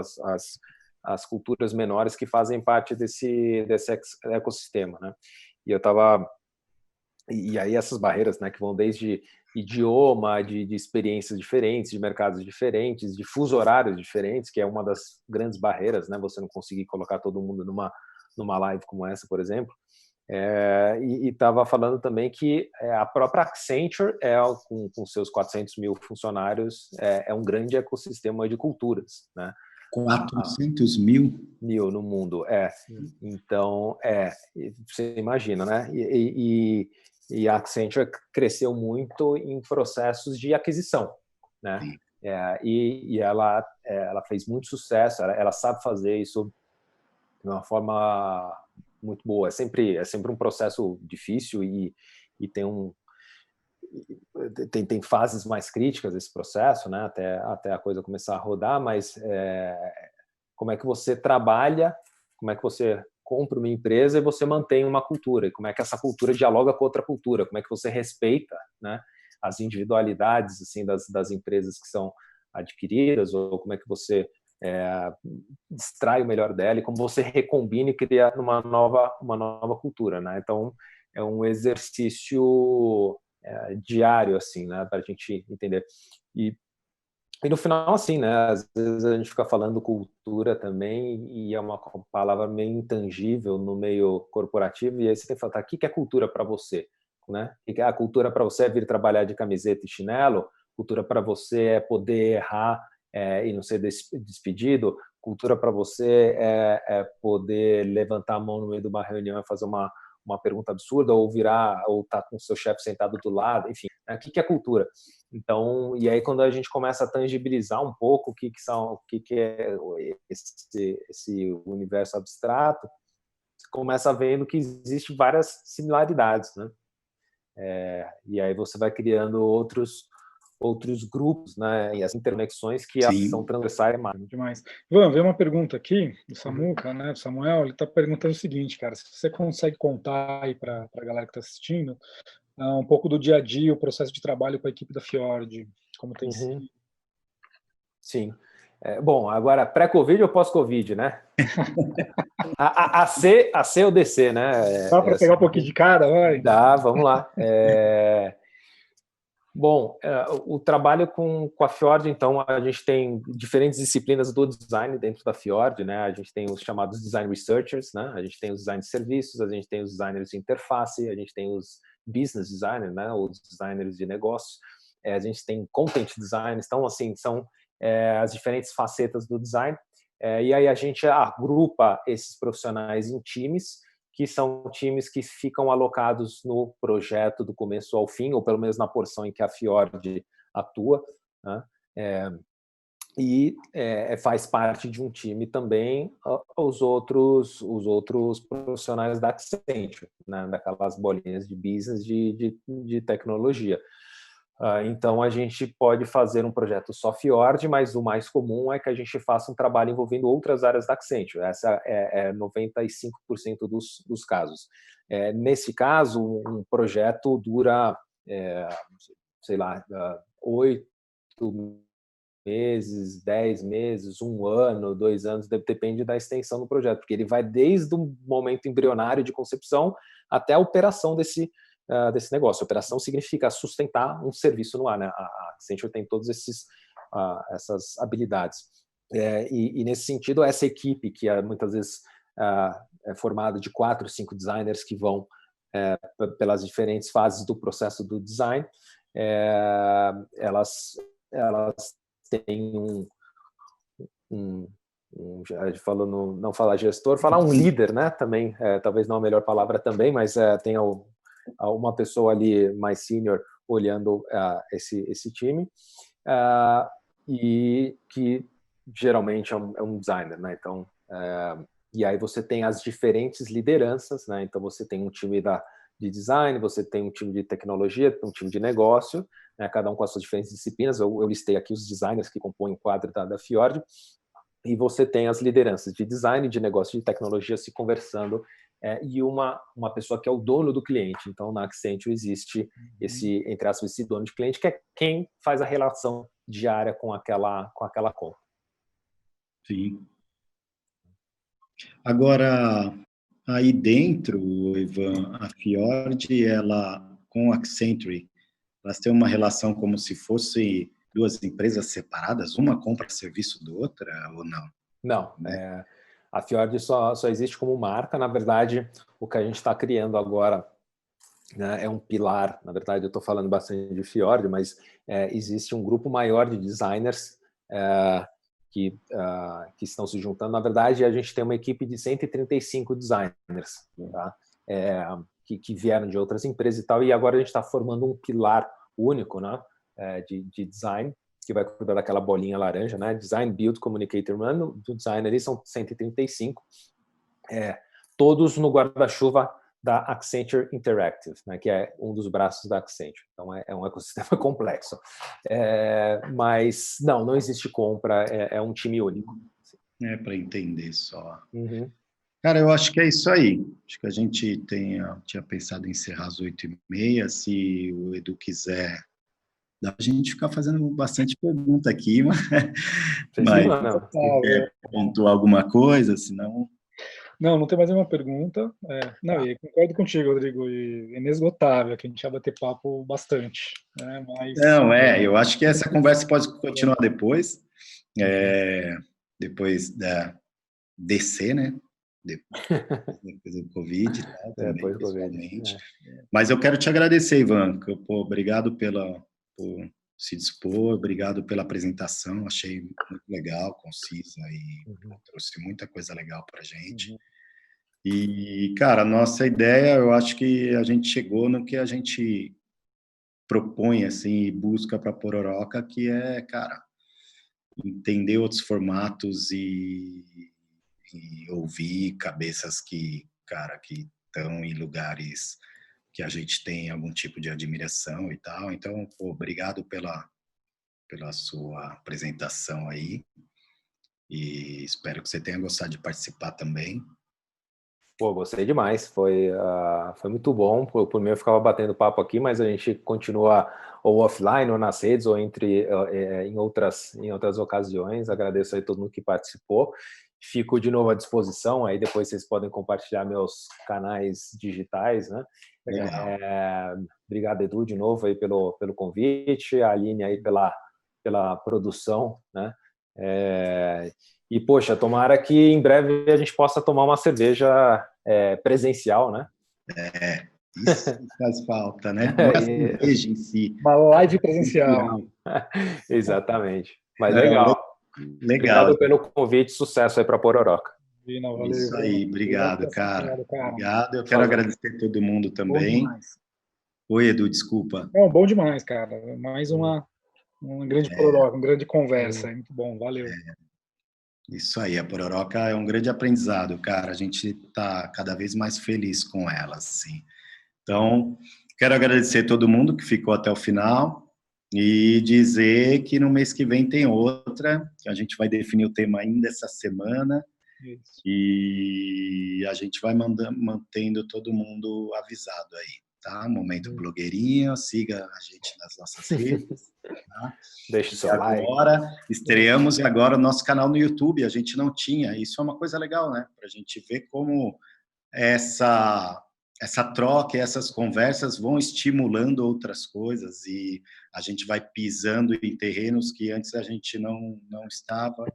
as culturas menores que fazem parte desse ecossistema, né? E aí essas barreiras, né, que vão desde idioma, de experiências diferentes, de mercados diferentes, de fuso horários diferentes, que é uma das grandes barreiras, né? Você não conseguir colocar todo mundo numa live como essa, por exemplo. E estava falando também que a própria Accenture, com seus 400 mil funcionários, é um grande ecossistema de culturas, né? 400 mil? Mil no mundo, Então, você imagina, né? E a Accenture cresceu muito em processos de aquisição, né? E ela fez muito sucesso, ela sabe fazer isso de uma forma muito boa. É sempre um processo difícil e tem fases mais críticas desse processo, né? Até a coisa começar a rodar, mas como é que você trabalha, como é que você compra uma empresa e você mantém uma cultura, e como é que essa cultura dialoga com outra cultura, como é que você respeita, né, as individualidades assim das empresas que são adquiridas, ou como é que você extrai o melhor dela e como você recombina e cria uma nova cultura, né? Então é um exercício diário assim, né, para a gente entender. E no final, assim, né? Às vezes a gente fica falando cultura também e é uma palavra meio intangível no meio corporativo, e aí você tem que falar, tá, o que é cultura para você? Né? A cultura para você é vir trabalhar de camiseta e chinelo? Cultura para você é poder errar e não ser despedido? Cultura para você é poder levantar a mão no meio de uma reunião e fazer uma pergunta absurda, ou estar com o seu chefe sentado do lado, enfim, né? O que é cultura? Então, e aí quando a gente começa a tangibilizar um pouco o que é esse universo abstrato, você começa vendo que existe várias similaridades, né? E aí você vai criando outros grupos, né? E as interconexões que são transversais. Demais. Ivan, veio uma pergunta aqui do Samuca, né? Do Samuel, ele está perguntando o seguinte, cara, se você consegue contar aí para a galera que está assistindo um pouco do dia a dia, o processo de trabalho com a equipe da Fjord, como tem sido. Sim. Bom, agora, pré-Covid ou pós-Covid, né? A C ou DC, né? Dá para pegar um pouquinho de cada, vai? Dá, vamos lá. Bom, o trabalho com a Fjord, então, a gente tem diferentes disciplinas do design dentro da Fjord, né? A gente tem os chamados design researchers, né? A gente tem os design de serviços, a gente tem os designers de interface, a gente tem os business designers, né? Os designers de negócio, a gente tem content designers, então, assim, são as diferentes facetas do design, e aí a gente agrupa esses profissionais em times, que são times que ficam alocados no projeto do começo ao fim, ou pelo menos na porção em que a Fjord atua, né? E faz parte de um time também os outros profissionais da Accenture, né? Daquelas bolinhas de business de tecnologia. Então, a gente pode fazer um projeto só Fjord, mas o mais comum é que a gente faça um trabalho envolvendo outras áreas da Accenture. Essa é 95% dos casos. Nesse caso, um projeto dura, sei lá, 8 meses, 10 meses, 1 ano, 2 anos, depende da extensão do projeto, porque ele vai desde o momento embrionário de concepção até a operação desse negócio. Operação significa sustentar um serviço no ar, né? A Accenture tem todas essas habilidades. E nesse sentido, essa equipe, que muitas vezes é formada de 4, 5 designers que vão pelas diferentes fases do processo do design, elas têm falou não falar gestor, falar um líder, né? Também, talvez não a melhor palavra também, mas tem uma pessoa ali mais senior olhando esse time, e que geralmente é um designer, né? Então, E aí você tem as diferentes lideranças, né? Então você tem um time de design, você tem um time de tecnologia, um time de negócio, né? Cada um com as suas diferentes disciplinas. Eu listei aqui os designers que compõem o quadro da Fjord, e você tem as lideranças de design, de negócio, de tecnologia se conversando, e uma pessoa que é o dono do cliente. Então, na Accenture existe esse, entre aspas, esse dono de cliente, que é quem faz a relação diária com aquela conta. Sim. Agora, aí dentro, Ivan, a Fjord, ela, com a Accenture, elas têm uma relação como se fossem duas empresas separadas? Uma compra serviço da outra ou não? Não, a Fjord só existe como marca. Na verdade, o que a gente está criando agora, né, é um pilar. Na verdade, eu estou falando bastante de Fjord, mas existe um grupo maior de designers que estão se juntando. Na verdade, a gente tem uma equipe de 135 designers, tá? Que vieram de outras empresas e tal, e agora a gente está formando um pilar único, né, de design, que vai cuidar daquela bolinha laranja, né? Design, Build, Communicate, Run. Do design ali são 135, todos no guarda-chuva da Accenture Interactive, né, que é um dos braços da Accenture. Então, é um ecossistema complexo. Mas, não existe compra, é um time único. Para entender só. Uhum. Cara, eu acho que é isso aí. Acho que a gente tinha pensado em encerrar às 8h30. Se o Edu quiser, dá pra gente ficar fazendo bastante pergunta aqui, mas se quer pontuar alguma coisa, senão... Não tem mais nenhuma pergunta. Não, e concordo contigo, Rodrigo, e inesgotável, que a gente vai bater papo bastante. Né? Mas... Não, eu acho que essa conversa pode continuar depois, depois da DC, né? Depois do Covid e tal, também, pessoalmente. Mas eu quero te agradecer, Ivan. Obrigado por se dispor, obrigado pela apresentação. Achei muito legal, concisa e trouxe muita coisa legal para a gente. E, cara, a nossa ideia, eu acho que a gente chegou no que a gente propõe, assim, e busca para Pororoca, que é, cara, entender outros formatos e ouvir cabeças que, cara, que estão em lugares que a gente tem algum tipo de admiração e tal. Então, obrigado pela sua apresentação aí e espero que você tenha gostado de participar também. Gostei demais, foi muito bom. Por mim eu ficava batendo papo aqui, mas a gente continua ou offline, ou nas redes, ou em outras ocasiões. Agradeço aí todo mundo que participou. Fico de novo à disposição, aí depois vocês podem compartilhar meus canais digitais, né? Obrigado, Edu, de novo aí pelo convite, a Aline aí pela produção, né? E, poxa, tomara que em breve a gente possa tomar uma cerveja presencial, né? Isso faz falta, né? Não é a cerveja em si. Uma live presencial. Exatamente. Mas legal. Obrigado pelo convite, sucesso aí para Pororoca. Valeu, isso aí, obrigado, cara. Obrigado. Eu quero agradecer a todo mundo também. Oi, Edu, desculpa. Não, bom demais, cara. Mais uma grande Pororoca, uma grande conversa. Muito bom, valeu. Isso aí, a Pororoca é um grande aprendizado, cara. A gente está cada vez mais feliz com ela, assim. Então, quero agradecer a todo mundo que ficou até o final e dizer que no mês que vem tem outra, que a gente vai definir o tema ainda essa semana. Isso. E a gente vai mantendo todo mundo avisado aí, tá? Momento blogueirinho, siga a gente nas nossas redes. Tá? Deixe o seu like. Agora, estreamos agora o nosso canal no YouTube, a gente não tinha, isso é uma coisa legal, né? Para a gente ver como essa troca e essas conversas vão estimulando outras coisas e a gente vai pisando em terrenos que antes a gente não estava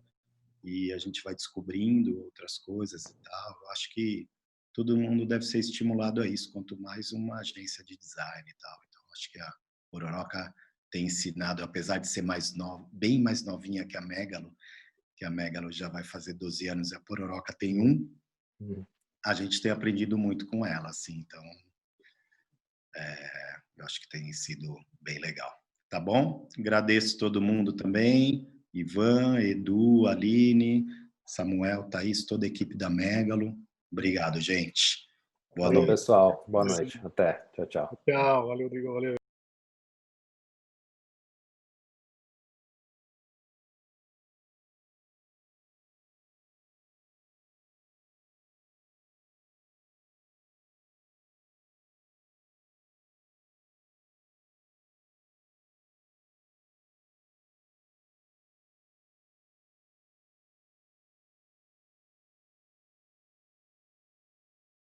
e a gente vai descobrindo outras coisas e tal. Eu acho que todo mundo deve ser estimulado a isso, quanto mais uma agência de design e tal. Então, acho que a Pororoca tem ensinado, apesar de ser bem mais novinha que a Megalo já vai fazer 12 anos e a Pororoca tem 1, a gente tem aprendido muito com ela, assim. Então, eu acho que tem sido bem legal. Tá bom? Agradeço todo mundo também. Ivan, Edu, Aline, Samuel, Thaís, toda a equipe da Megalo. Obrigado, gente. Boa Falou, noite. pessoal. Boa noite. Até. Tchau, tchau. Tchau. Valeu, Rodrigo. Valeu.